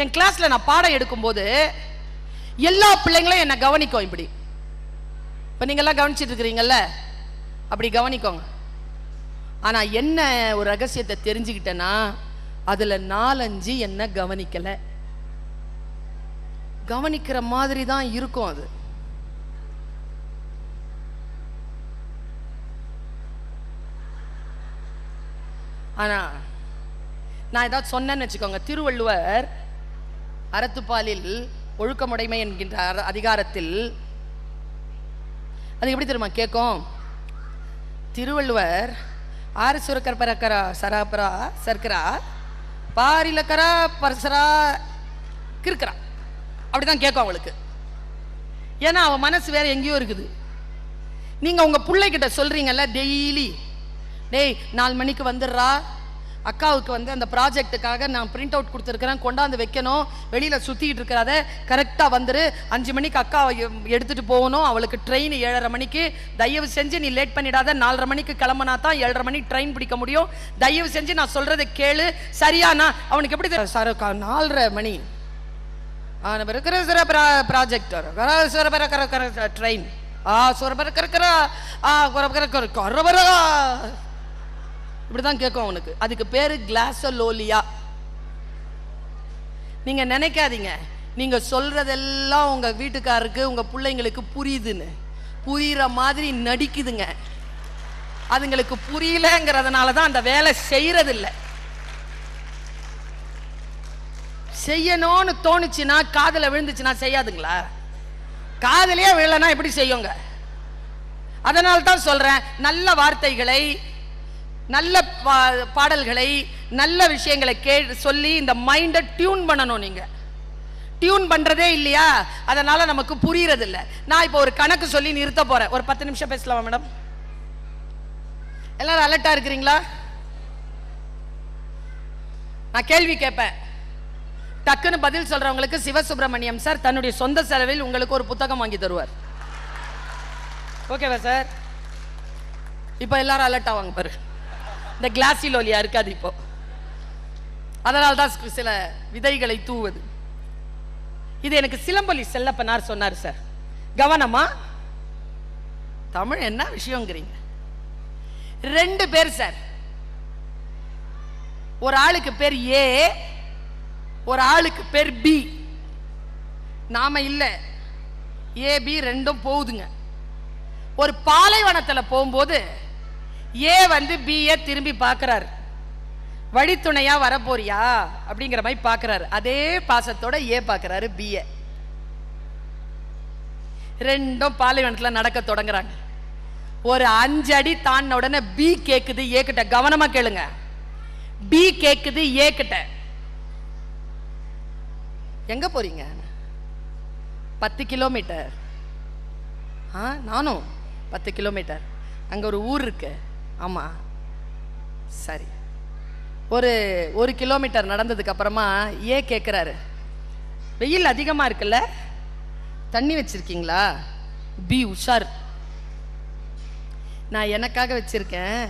என் கிளாஸ்ல நான் பாடம் எடுக்கும் போது எல்லா பிள்ளைங்களும் என்ன கவனிக்கும். இப்படி இப்ப நீங்க எல்லாம் கவனிச்சிட்டு இருக்கிறீங்கல்ல, அப்படி கவனிக்கோங்க. ஆனா என்ன ஒரு ரகசியத்தை தெரிஞ்சுக்கிட்டேன்னா, அதுல 4-5 என்ன கவனிக்கல. கவனிக்கிற மாதிரி தான் இருக்கும் அது. ஆனா நான் ஏதாவது சொன்னேன்னு வச்சுக்கோங்க, திருவள்ளுவர் அறத்துப்பாலில் ஒழுக்கமுடைமை என்கின்ற அதிகாரத்தில் அது எப்படி தெரியுமா கேட்கும்? திருவள்ளுவர் ஆறு சுரக்கர் பரக்கரா சராபரா சர்க்கரா பாரிலக்கரா பரசரா கிருக்கிறா, அப்படிதான் கேட்கும் அவளுக்கு. ஏன்னா அவன் மனசு வேற எங்கேயோ இருக்குது. நீங்க உங்க பிள்ளைகிட்ட சொல்றீங்கல்ல டெய்லி, டேய் 4 மணிக்கு வந்துடுறா, அக்காவுக்கு வந்து அந்த ப்ராஜெக்டுக்காக நான் பிரிண்ட் அவுட் கொடுத்துருக்கிறேன், கொண்டாந்து வைக்கணும், வெளியில் சுற்றிக்கிட்டு இருக்கிறாத, கரெக்டாக வந்துரு, 5 மணிக்கு அக்காவை எடுத்துகிட்டு போகணும், அவளுக்கு ட்ரெயின் 7:30 மணிக்கு, தயவு செஞ்சு நீ லேட் பண்ணிடாத, 4:30 மணிக்கு கிளம்பினா தான் 7:30 மணிக்கு ட்ரெயின் பிடிக்க முடியும், தயவு செஞ்சு நான் சொல்கிறத கேளு சரியானா? அவனுக்கு எப்படி சார் 4:30 மணி ப்ராஜெக்ட் ட்ரெயின் இப்படிதான் கேட்கும் அவனுக்கு. அதுக்கு பேரு கிளாசலோலியா. நீங்க நினைக்காதீங்க நீங்க சொல்றதெல்லாம் உங்க வீட்டுக்காரருக்கு உங்க பிள்ளைங்களுக்கு புரியுதுன்னு. புரியுற மாதிரி நடிக்குதுங்க. அதுங்களுக்கு புரியலங்கிறதுனாலதான் அந்த வேலை செய்யறதில்லை. செய்யணும்னு தோணுச்சுன்னா, காதல விழுந்துச்சுன்னா செய்யாதுங்களா? காதலே விழலன்னா எப்படி செய்யுங்க? அதனால தான் சொல்றேன், நல்ல வார்த்தைகளை, நல்ல பாடல்களை, நல்ல விஷயங்களை சொல்லி இந்த மைண்டை டியூன் பண்ணணும். நீங்க டியூன் பண்றதே இல்லையா, அதனால நமக்கு புரியறது இல்லை. நான் இப்போ ஒரு கணக்கு சொல்லி நிறுத்த போறேன். ஒரு 10 நிமிஷம் பேசலாமா மேடம்? எல்லாரும் அலர்ட்டா இருக்கிறீங்களா? நான் கேள்வி கேட்பேன், டக்குன்னு பதில் சொல்றவங்களுக்கு சிவசுப்பிரமணியம் சார் தன்னுடைய சொந்த செலவில் உங்களுக்கு ஒரு புத்தகம் வாங்கி தருவார். ஓகேவா சார்? இப்போ எல்லாரும் அலர்ட் ஆவாங்க பாரு. இந்த கிளாசிலோலியா இருக்காது இப்போ. அதனால தான் சில விதைகளை தூவது. இது எனக்கு சிலம்பொலி செல்லப்பனார் சொன்னார் சார். கவனமா, தமிழ் என்ன விஷயங்கிறீங்க? 2 பேர் சார். ஒரு ஆளுக்கு பேர் ஏ, ஒரு ஆளுக்கு பேர் பி. நாம இல்ல, ஏ பி ரெண்டும் போகுதுங்க. ஒரு பாலைவனத்தில் போகும்போது ஏ வந்து பிஏ திரும்பி பார்க்கிறாரு. வழித்துணையா வரப்போறியா அப்படிங்கிற மாதிரி பார்க்கிறாரு. அதே பாசத்தோட ஏ பார்க்கிறாரு பிஏ. ரெண்டும் பாலைவனத்தில் நடக்க தொடங்குறாங்க. ஒரு 5 அடி தாண்டின உடனே பி கேக்குது ஏ கிட்ட. கவனமா கேளுங்க. பி கேக்குது ஏ கிட்ட, எங்க போறீங்க? 10 கிலோமீட்டர். நானும் 10 கிலோமீட்டர். அங்க ஒரு ஊர் இருக்கு. ஆமா சரி. ஒரு 1 கிலோமீட்டர் நடந்ததுக்கு அப்புறமா ஏ கேட்கிறாரு, வெயில் அதிகமா இருக்குல்ல, தண்ணி வச்சிருக்கீங்களா? பி உஷார். நான் எனக்காக வச்சிருக்கேன்,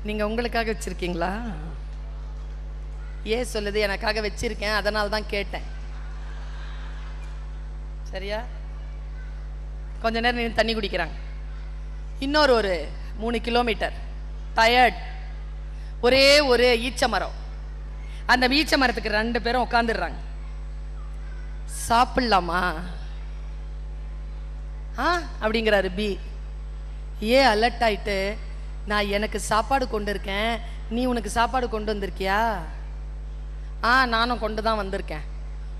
நீங்க உங்களுக்காக வச்சிருக்கீங்களா? ஏன் சொல்லுது எனக்காக வச்சிருக்கேன், அதனால தான் கேட்டேன். சரியா? கொஞ்ச நேரம் நின்று தண்ணி குடிக்கிறாங்க. இன்னொரு ஒரு 3 கிலோமீட்டர் டயர்ட். ஒரே ஒரு ஈச்ச மரம். அந்த ஈச்ச மரத்துக்கு 2 பேரும் உட்காந்துடுறாங்க. சாப்பிடலாமா அப்படிங்கிறாரு பி. ஏன் அலர்ட் ஆயிட்டு, நான் எனக்கு சாப்பாடு கொண்டு இருக்கேன், நீ உனக்கு சாப்பாடு கொண்டு வந்திருக்கியா? நானும் கொண்டு தான் வந்திருக்கேன்.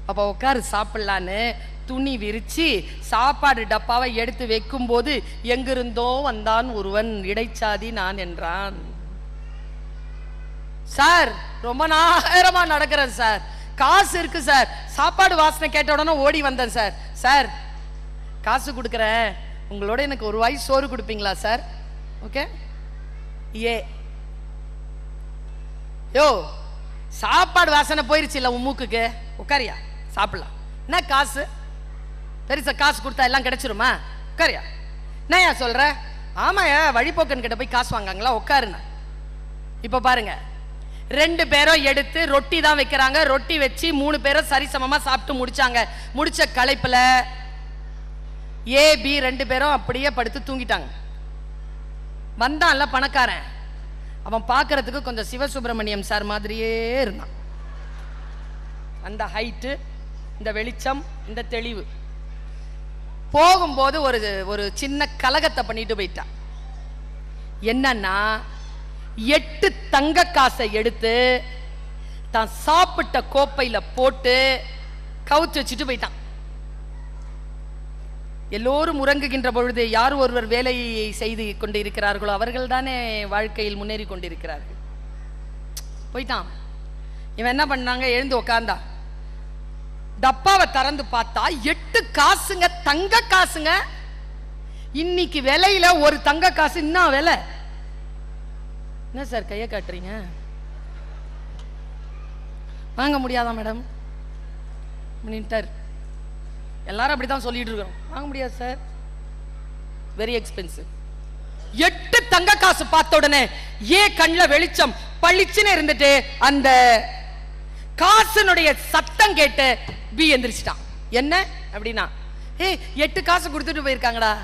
அப்போ உட்காரு சாப்பிடலான்னு துணி விரிச்சு சாப்பாடு டப்பாவை எடுத்து வைக்கும் போது எங்கிருந்தோ வந்தான் ஒருவன், இடைச்சாதி நான் என்றான். சார் ரொம்ப நேரமா நடக்கிறேன் சார், காசு இருக்கு சார், சாப்பாடு வாசனை கேட்ட உடனே ஓடி வந்தேன் சார். சார் காசு கொடுக்குறேன், உங்களோட எனக்கு ஒரு வாய் சோறு கொடுப்பீங்களா சார்? ஓகே. ஏ யோ சாப்பாடு வாசனை போயிருச்சு இல்ல உன் மூக்குக்கு, உட்காரியா சாப்பிடலாம். என்ன காசு பெருசா, காசு கொடுத்தா எல்லாம் கிடைச்சிருமா? உட்காரியா. நான் ஏன் சொல்ற? ஆமாயா, வழிபோக்கன் கிட்ட போய் காசு வாங்காங்களா? உட்காருண்ணா. இப்ப பாருங்க, 2 பேரும் எடுத்து ரொட்டி தான் வைக்கிறாங்க. ரொட்டி வச்சு 3 பேரும் சரிசமமா சாப்பிட்டு முடிச்சாங்க. முடிச்ச களைப்புல ஏ பி 2 பேரும் அப்படியே படுத்து தூங்கிட்டாங்க. வந்தான்ல பணக்காரன், அவன் பார்க்கறதுக்கு கொஞ்சம் சிவசுப்பிரமணியம் சார் மாதிரியே இருந்தான். அந்த ஹைட்டு, இந்த வெளிச்சம், இந்த தெளிவு. போகும்போது ஒரு சின்ன கலகத்தை பண்ணிட்டு போயிட்டான். என்னன்னா 8 தங்க காசை எடுத்து தான் சாப்பிட்ட கோப்பையில போட்டு கவுத்து வச்சுட்டு போயிட்டான். எல்லோரும் உறங்குகின்ற பொழுது யார் ஒருவர் வேலையை செய்து கொண்டு இருக்கிறார்களோ அவர்கள் தானே வாழ்க்கையில் முன்னேறி கொண்டிருக்கிறார்கள். போயிட்டான். இவன் என்ன பண்ணாங்க, எழுந்து உட்கார்ந்தா. டப்பாவை திறந்து பார்த்தா 8 காசுங்க, தங்க காசுங்க. இன்னைக்கு விலையில ஒரு தங்க காசு என்ன விலை? என்ன சார் கையை காட்டுறீங்க? வாங்க முடியாதா மேடம்? எல்லாரும் அப்படித்தான் சொல்லிட்டு இருக்கோம். வாங்க முடியாது சார், வெரி எக்ஸ்பென்சிவ். 8 தங்க காசு பார்த்த உடனே கண்ணுல வெளிச்சம் பளிச்சுன்னு இருந்துட்டு அந்த காசுனுடைய சத்தம் கேட்டு பி எந்திரிச்சிட்டான். என்ன அப்படின்னா, 8 காசு கொடுத்துட்டு போயிருக்காங்கடா,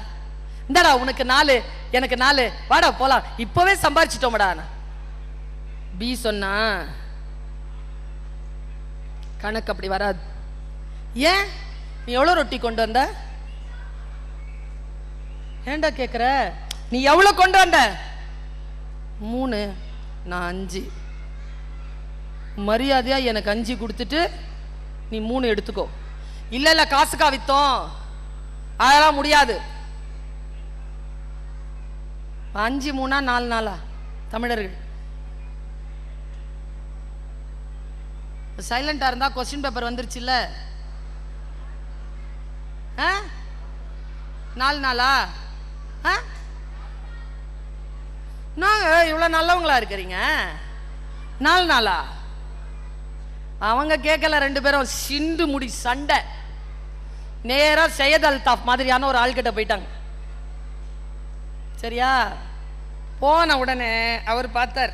இந்தடா உனக்கு 4 எனக்கு 4, வாடா போலாம், இப்பவே சம்பாரிச்சிட்டோம்டா. பி சொன்னா கணக்கு அப்படி வராது. ஏன் நீ எவ்வளவு ரொட்டி கொண்டு வந்த? ஏண்டா கேக்குற? நீ எவ்வளவு கொண்டு வந்த? 3, நான் 5. மரியாதையா எனக்கு 5 கொடுத்துட்டு நீ 3 எடுத்துக்கோ. இல்ல இல்ல காசுக்கா வித்தோம், அதெல்லாம் முடியாது. 5 3 4 நாளா தமிழர்கள் சைலண்டா இருந்தா கொஸ்டின் பேப்பர் வந்துருச்சு இல்ல? 4 நாளா? நாங்க இவ்வளவு நல்லவங்களா இருக்கிறீங்க. 4 நாளா? அவங்க கேட்கல. 2 பேரும் சிண்டு முடி சண்டை. நேரா சையத் அல்தாப் மாதிரியான ஒரு ஆள்கிட்ட போயிட்டாங்க. சரியா? போன உடனே அவர் பார்த்தார்.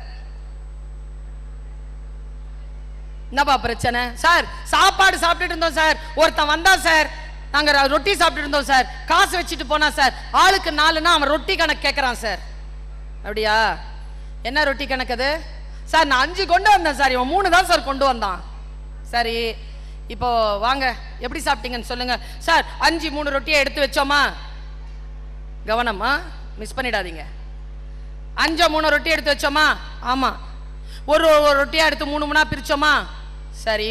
என்னப்பா பிரச்சனை? சார் சாப்பாடு சாப்பிட்டுட்டு இருந்தோம் சார், ஒருத்தன் வந்தா சார், நாங்க ரொட்டி சாப்பிட்டு இருந்தோம் சார், காசு வச்சுட்டு போனா சார், ஆளுக்கு 4னா அவன் ரொட்டி கணக்கு கேட்கறான் சார். அப்படியா? என்ன ரொட்டி கணக்கு அது? சார் நான் 5 கொண்டு வந்தேன் சார், இவன் 3 தான் சார் கொண்டு வந்தான். சரி இப்போ வாங்க, எப்படி சாப்பிட்டீங்கன்னு சொல்லுங்க. சார் 5 3 ரொட்டியை எடுத்து வச்சோமா? கவனமா மிஸ் பண்ணிடாதீங்க. 5 3 ரொட்டி எடுத்து வச்சோமா? ஆமா. ஒரு ரொட்டியா எடுத்து 3 3 பிரிச்சோமா? சரி.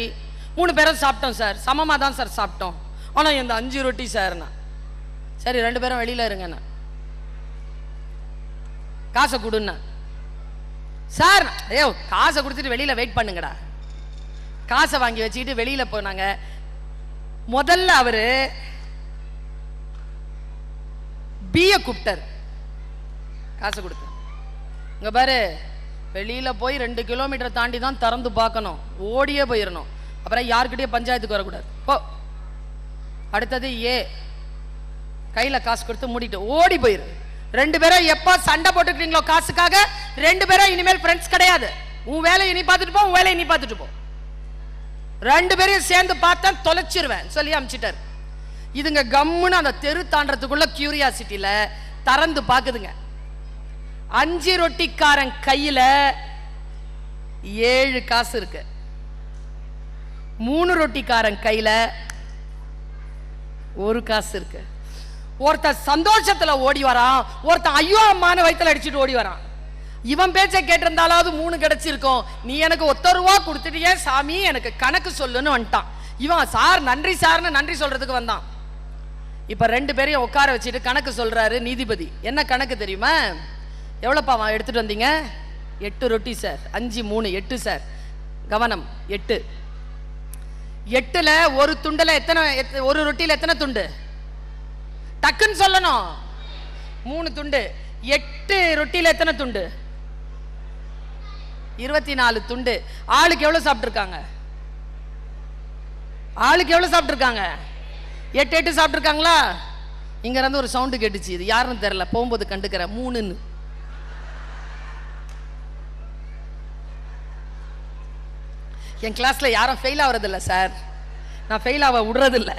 3 பேரும் சாப்பிட்டோம் சார், சமமா தான் சார் சாப்பிட்டோம். ஆனா இந்த 5 ரொட்டி சார்னா. சரி 2 பேரும் வெளியில இருங்க, காசை கொடுன்னா. சார் காசை கொடுத்துட்டு வெளியில வெயிட் பண்ணுங்கடா. காசை வாங்கி வச்சுக்கிட்டு வெளியில போனாங்க. முதல்ல அவரு பிய கூப்பிட்டார், காசை கொடுத்து. இங்க பாரு, வெளியில போய் 2 கிலோமீட்டர் தாண்டி தான் திறந்து பார்க்கணும், ஓடியே போயிடணும், அப்புறம் யாருக்கிட்டே பஞ்சாயத்துக்கு வரக்கூடாது. போ. அடுத்தது ஏ, கையில காசு கொடுத்து மூடிட்டு ஓடி போயிரு. 2 பேரும் எப்ப சண்டை போட்டுக்கிறீங்களோ காசுக்காக, 2 பேரும் இனிமேல் ஃப்ரெண்ட்ஸ் கிடையாது. உன் வேலையை நீ பார்த்துட்டு போ, உன் வேலையை நீ பார்த்துட்டு போ. 2 பேரையும் சேர்ந்து பார்த்தா தொலைச்சிருவேன் சொல்லி அமிச்சிட்டாரு. இதுங்க கம்முன்னு அந்த தெரு தாண்டறதுக்குள்ள கியூரியாசிட்டியில திறந்து பாக்குதுங்க. 5 ரொட்டிக்காரன் கையில 7 காசு இருக்கு. 3 ரொட்டிக்காரன் கையில 1 காசு இருக்கு. ஒருத்தன் சந்தோஷத்துல ஓடி வரான், ஒருத்தன் ஐயோ அம்மான்னு வயித்துல அடிச்சுட்டு ஓடி வரான். இவன் பேச்சை கேட்டிருந்தாலாவது 3 கிடைச்சிருக்கும். நீ எனக்கு 1 ரூபா கொடுத்துட்டியே சாமி, எனக்கு கணக்கு சொல்லுன்னு வந்துட்டான். இவன் சார் நன்றி சார்னு நன்றி சொல்றதுக்கு வந்தான். இப்ப 2 பேரையும் உட்கார வச்சுட்டு கணக்கு சொல்றாரு நீதிபதி. என்ன கணக்கு தெரியுமா? எவ்வளவுப்பா எடுத்துட்டு வந்தீங்க? 8 ரொட்டி சார். 5 3 8 சார். கவனம், 8. 8ல ஒரு துண்டுல எத்தனை, ஒரு ரொட்டியில எத்தனை துண்டு? டக்குன்னு சொல்லணும். 3 துண்டு. 8 ரொட்டியில எத்தனை துண்டு? 24 துண்டு. ஆளுக்கு எவ்வளவு சாப்பிட்டு இருக்காங்க? ஆளுக்கு எவ்வளவு சாப்பிட்டு இருக்காங்க? 8 சாப்பிட்டு இருக்காங்களா? இங்க இருந்து ஒரு சவுண்டு கேட்டுச்சு. இது யாருன்னு தெரியல, போகும்போது கண்டுக்கிறேன். 3ன்னு. என் கிளாஸ்ல யாரும் ஃபெயில் ஆகுறதில்ல சார், நான் ஃபெயில் ஆக விடுறதில்ல.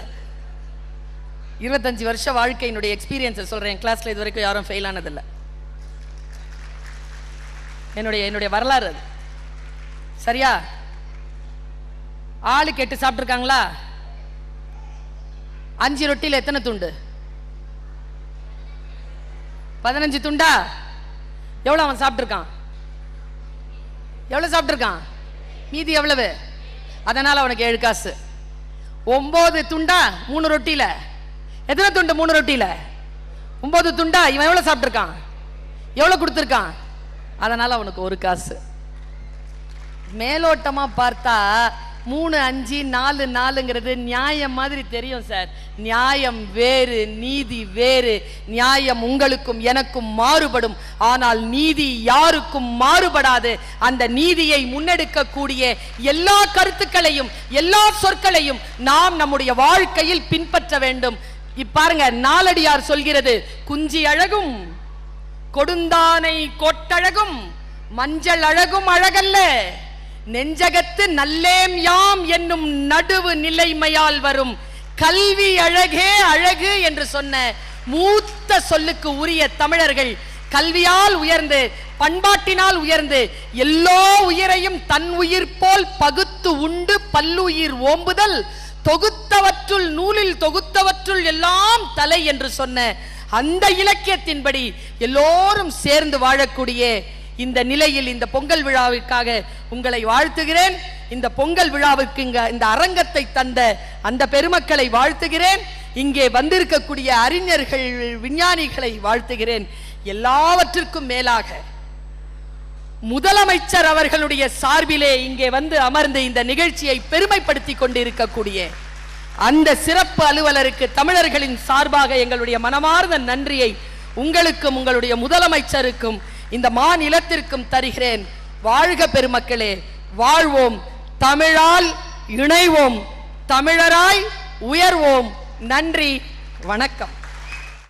25 வருஷ வாழ்க்கையினுடைய எக்ஸ்பீரியன்ஸை சொல்றேன். என் கிளாஸ்ல இது வரைக்கும் யாரும் ஃபெயில் ஆனதில்லை. என்னுடைய வரலாறு அது. சரியா? ஆளுக்கு 8 சாப்பிட்டு இருக்காங்களா? 5 ரொட்டியில எத்தனை துண்டு? 15 துண்டா? எவ்வளவு அவன் சாப்பிட்டு இருக்கான்? எவ்வளவு சாப்பிட்டு இருக்கான்? மீதி எவ்வளவு? அதனால அவனுக்கு 7 காசு. 9 துண்டா 3 ரொட்டியில? எத்தனை துண்டு 3 ரொட்டியில? 9 துண்டா? இவன் எவ்வளவு சாப்பிட்டு இருக்கான்? எவ்வளவு கொடுத்திருக்கான்? அதனால அவனுக்கு 1 காசு. மேலோட்டமா பார்த்தா 3 5 4 4ங்கிறது நியாயம் மாதிரி தெரியும் சார். நியாயம் வேறு, நீதி வேறு. நியாயம் உங்களுக்கும் எனக்கும் மாறுபடும், ஆனால் நீதி யாருக்கும் மாறுபடாது. அந்த நீதியை முன்னெடுக்கக்கூடிய எல்லா கருத்துக்களையும் எல்லா சொற்களையும் நாம் நம்முடைய வாழ்க்கையில் பின்பற்ற வேண்டும். இப்பாருங்க, நாலடியார் சொல்கிறது, குஞ்சி அழகும் கொடுந்தானை கொட்டழகும் மஞ்சள் அழகும் அழகல்ல, நெஞ்சகத்து நல்லேம் யாம் என்னும் நடுவு நிலைமையால் வரும் கல்வி அழகே அழகு என்று சொன்ன மூத்த சொல்லுக்கு உரிய தமிழர்கள் கல்வியால் உயர்ந்து பண்பாட்டினால் உயர்ந்து எல்லோ உயிரையும் தன் உயிர் போல் பகுத்து உண்டு பல்லுயிர் ஓம்புதல் தொகுத்தவற்றுள் நூலில் தொகுத்தவற்றுள் எல்லாம் தலை என்று சொன்ன அந்த இலக்கியத்தின்படி எல்லோரும் சேர்ந்து வாழக்கூடிய இந்த நிலையில் இந்த பொங்கல் விழாவிற்காக உங்களை வாழ்த்துகிறேன். இந்த பொங்கல் விழாவுக்கு இந்த அரங்கத்தை தந்த அந்த பெருமக்களை வாழ்த்துகிறேன். இங்கே வந்திருக்கக்கூடிய அறிஞர்கள் விஞ்ஞானிகளை வாழ்த்துகிறேன். எல்லாவற்றிற்கும் மேலாக முதலமைச்சர் அவர்களுடைய சார்பிலே இங்கே வந்து அமர்ந்து இந்த நிகழ்ச்சியை பெருமைப்படுத்தி கொண்டிருக்கக்கூடிய அந்த சிறப்பு அலுவலருக்கு தமிழர்களின் சார்பாக எங்களுடைய மனமார்ந்த நன்றியை உங்களுக்கும் உங்களுடைய முதலமைச்சருக்கும் இந்த மாநிலத்திற்கும் தருகிறேன். வாழ்க பெருமக்களே, வாழ்வோம், தமிழால் இணைவோம், தமிழராய் உயர்வோம். நன்றி, வணக்கம்.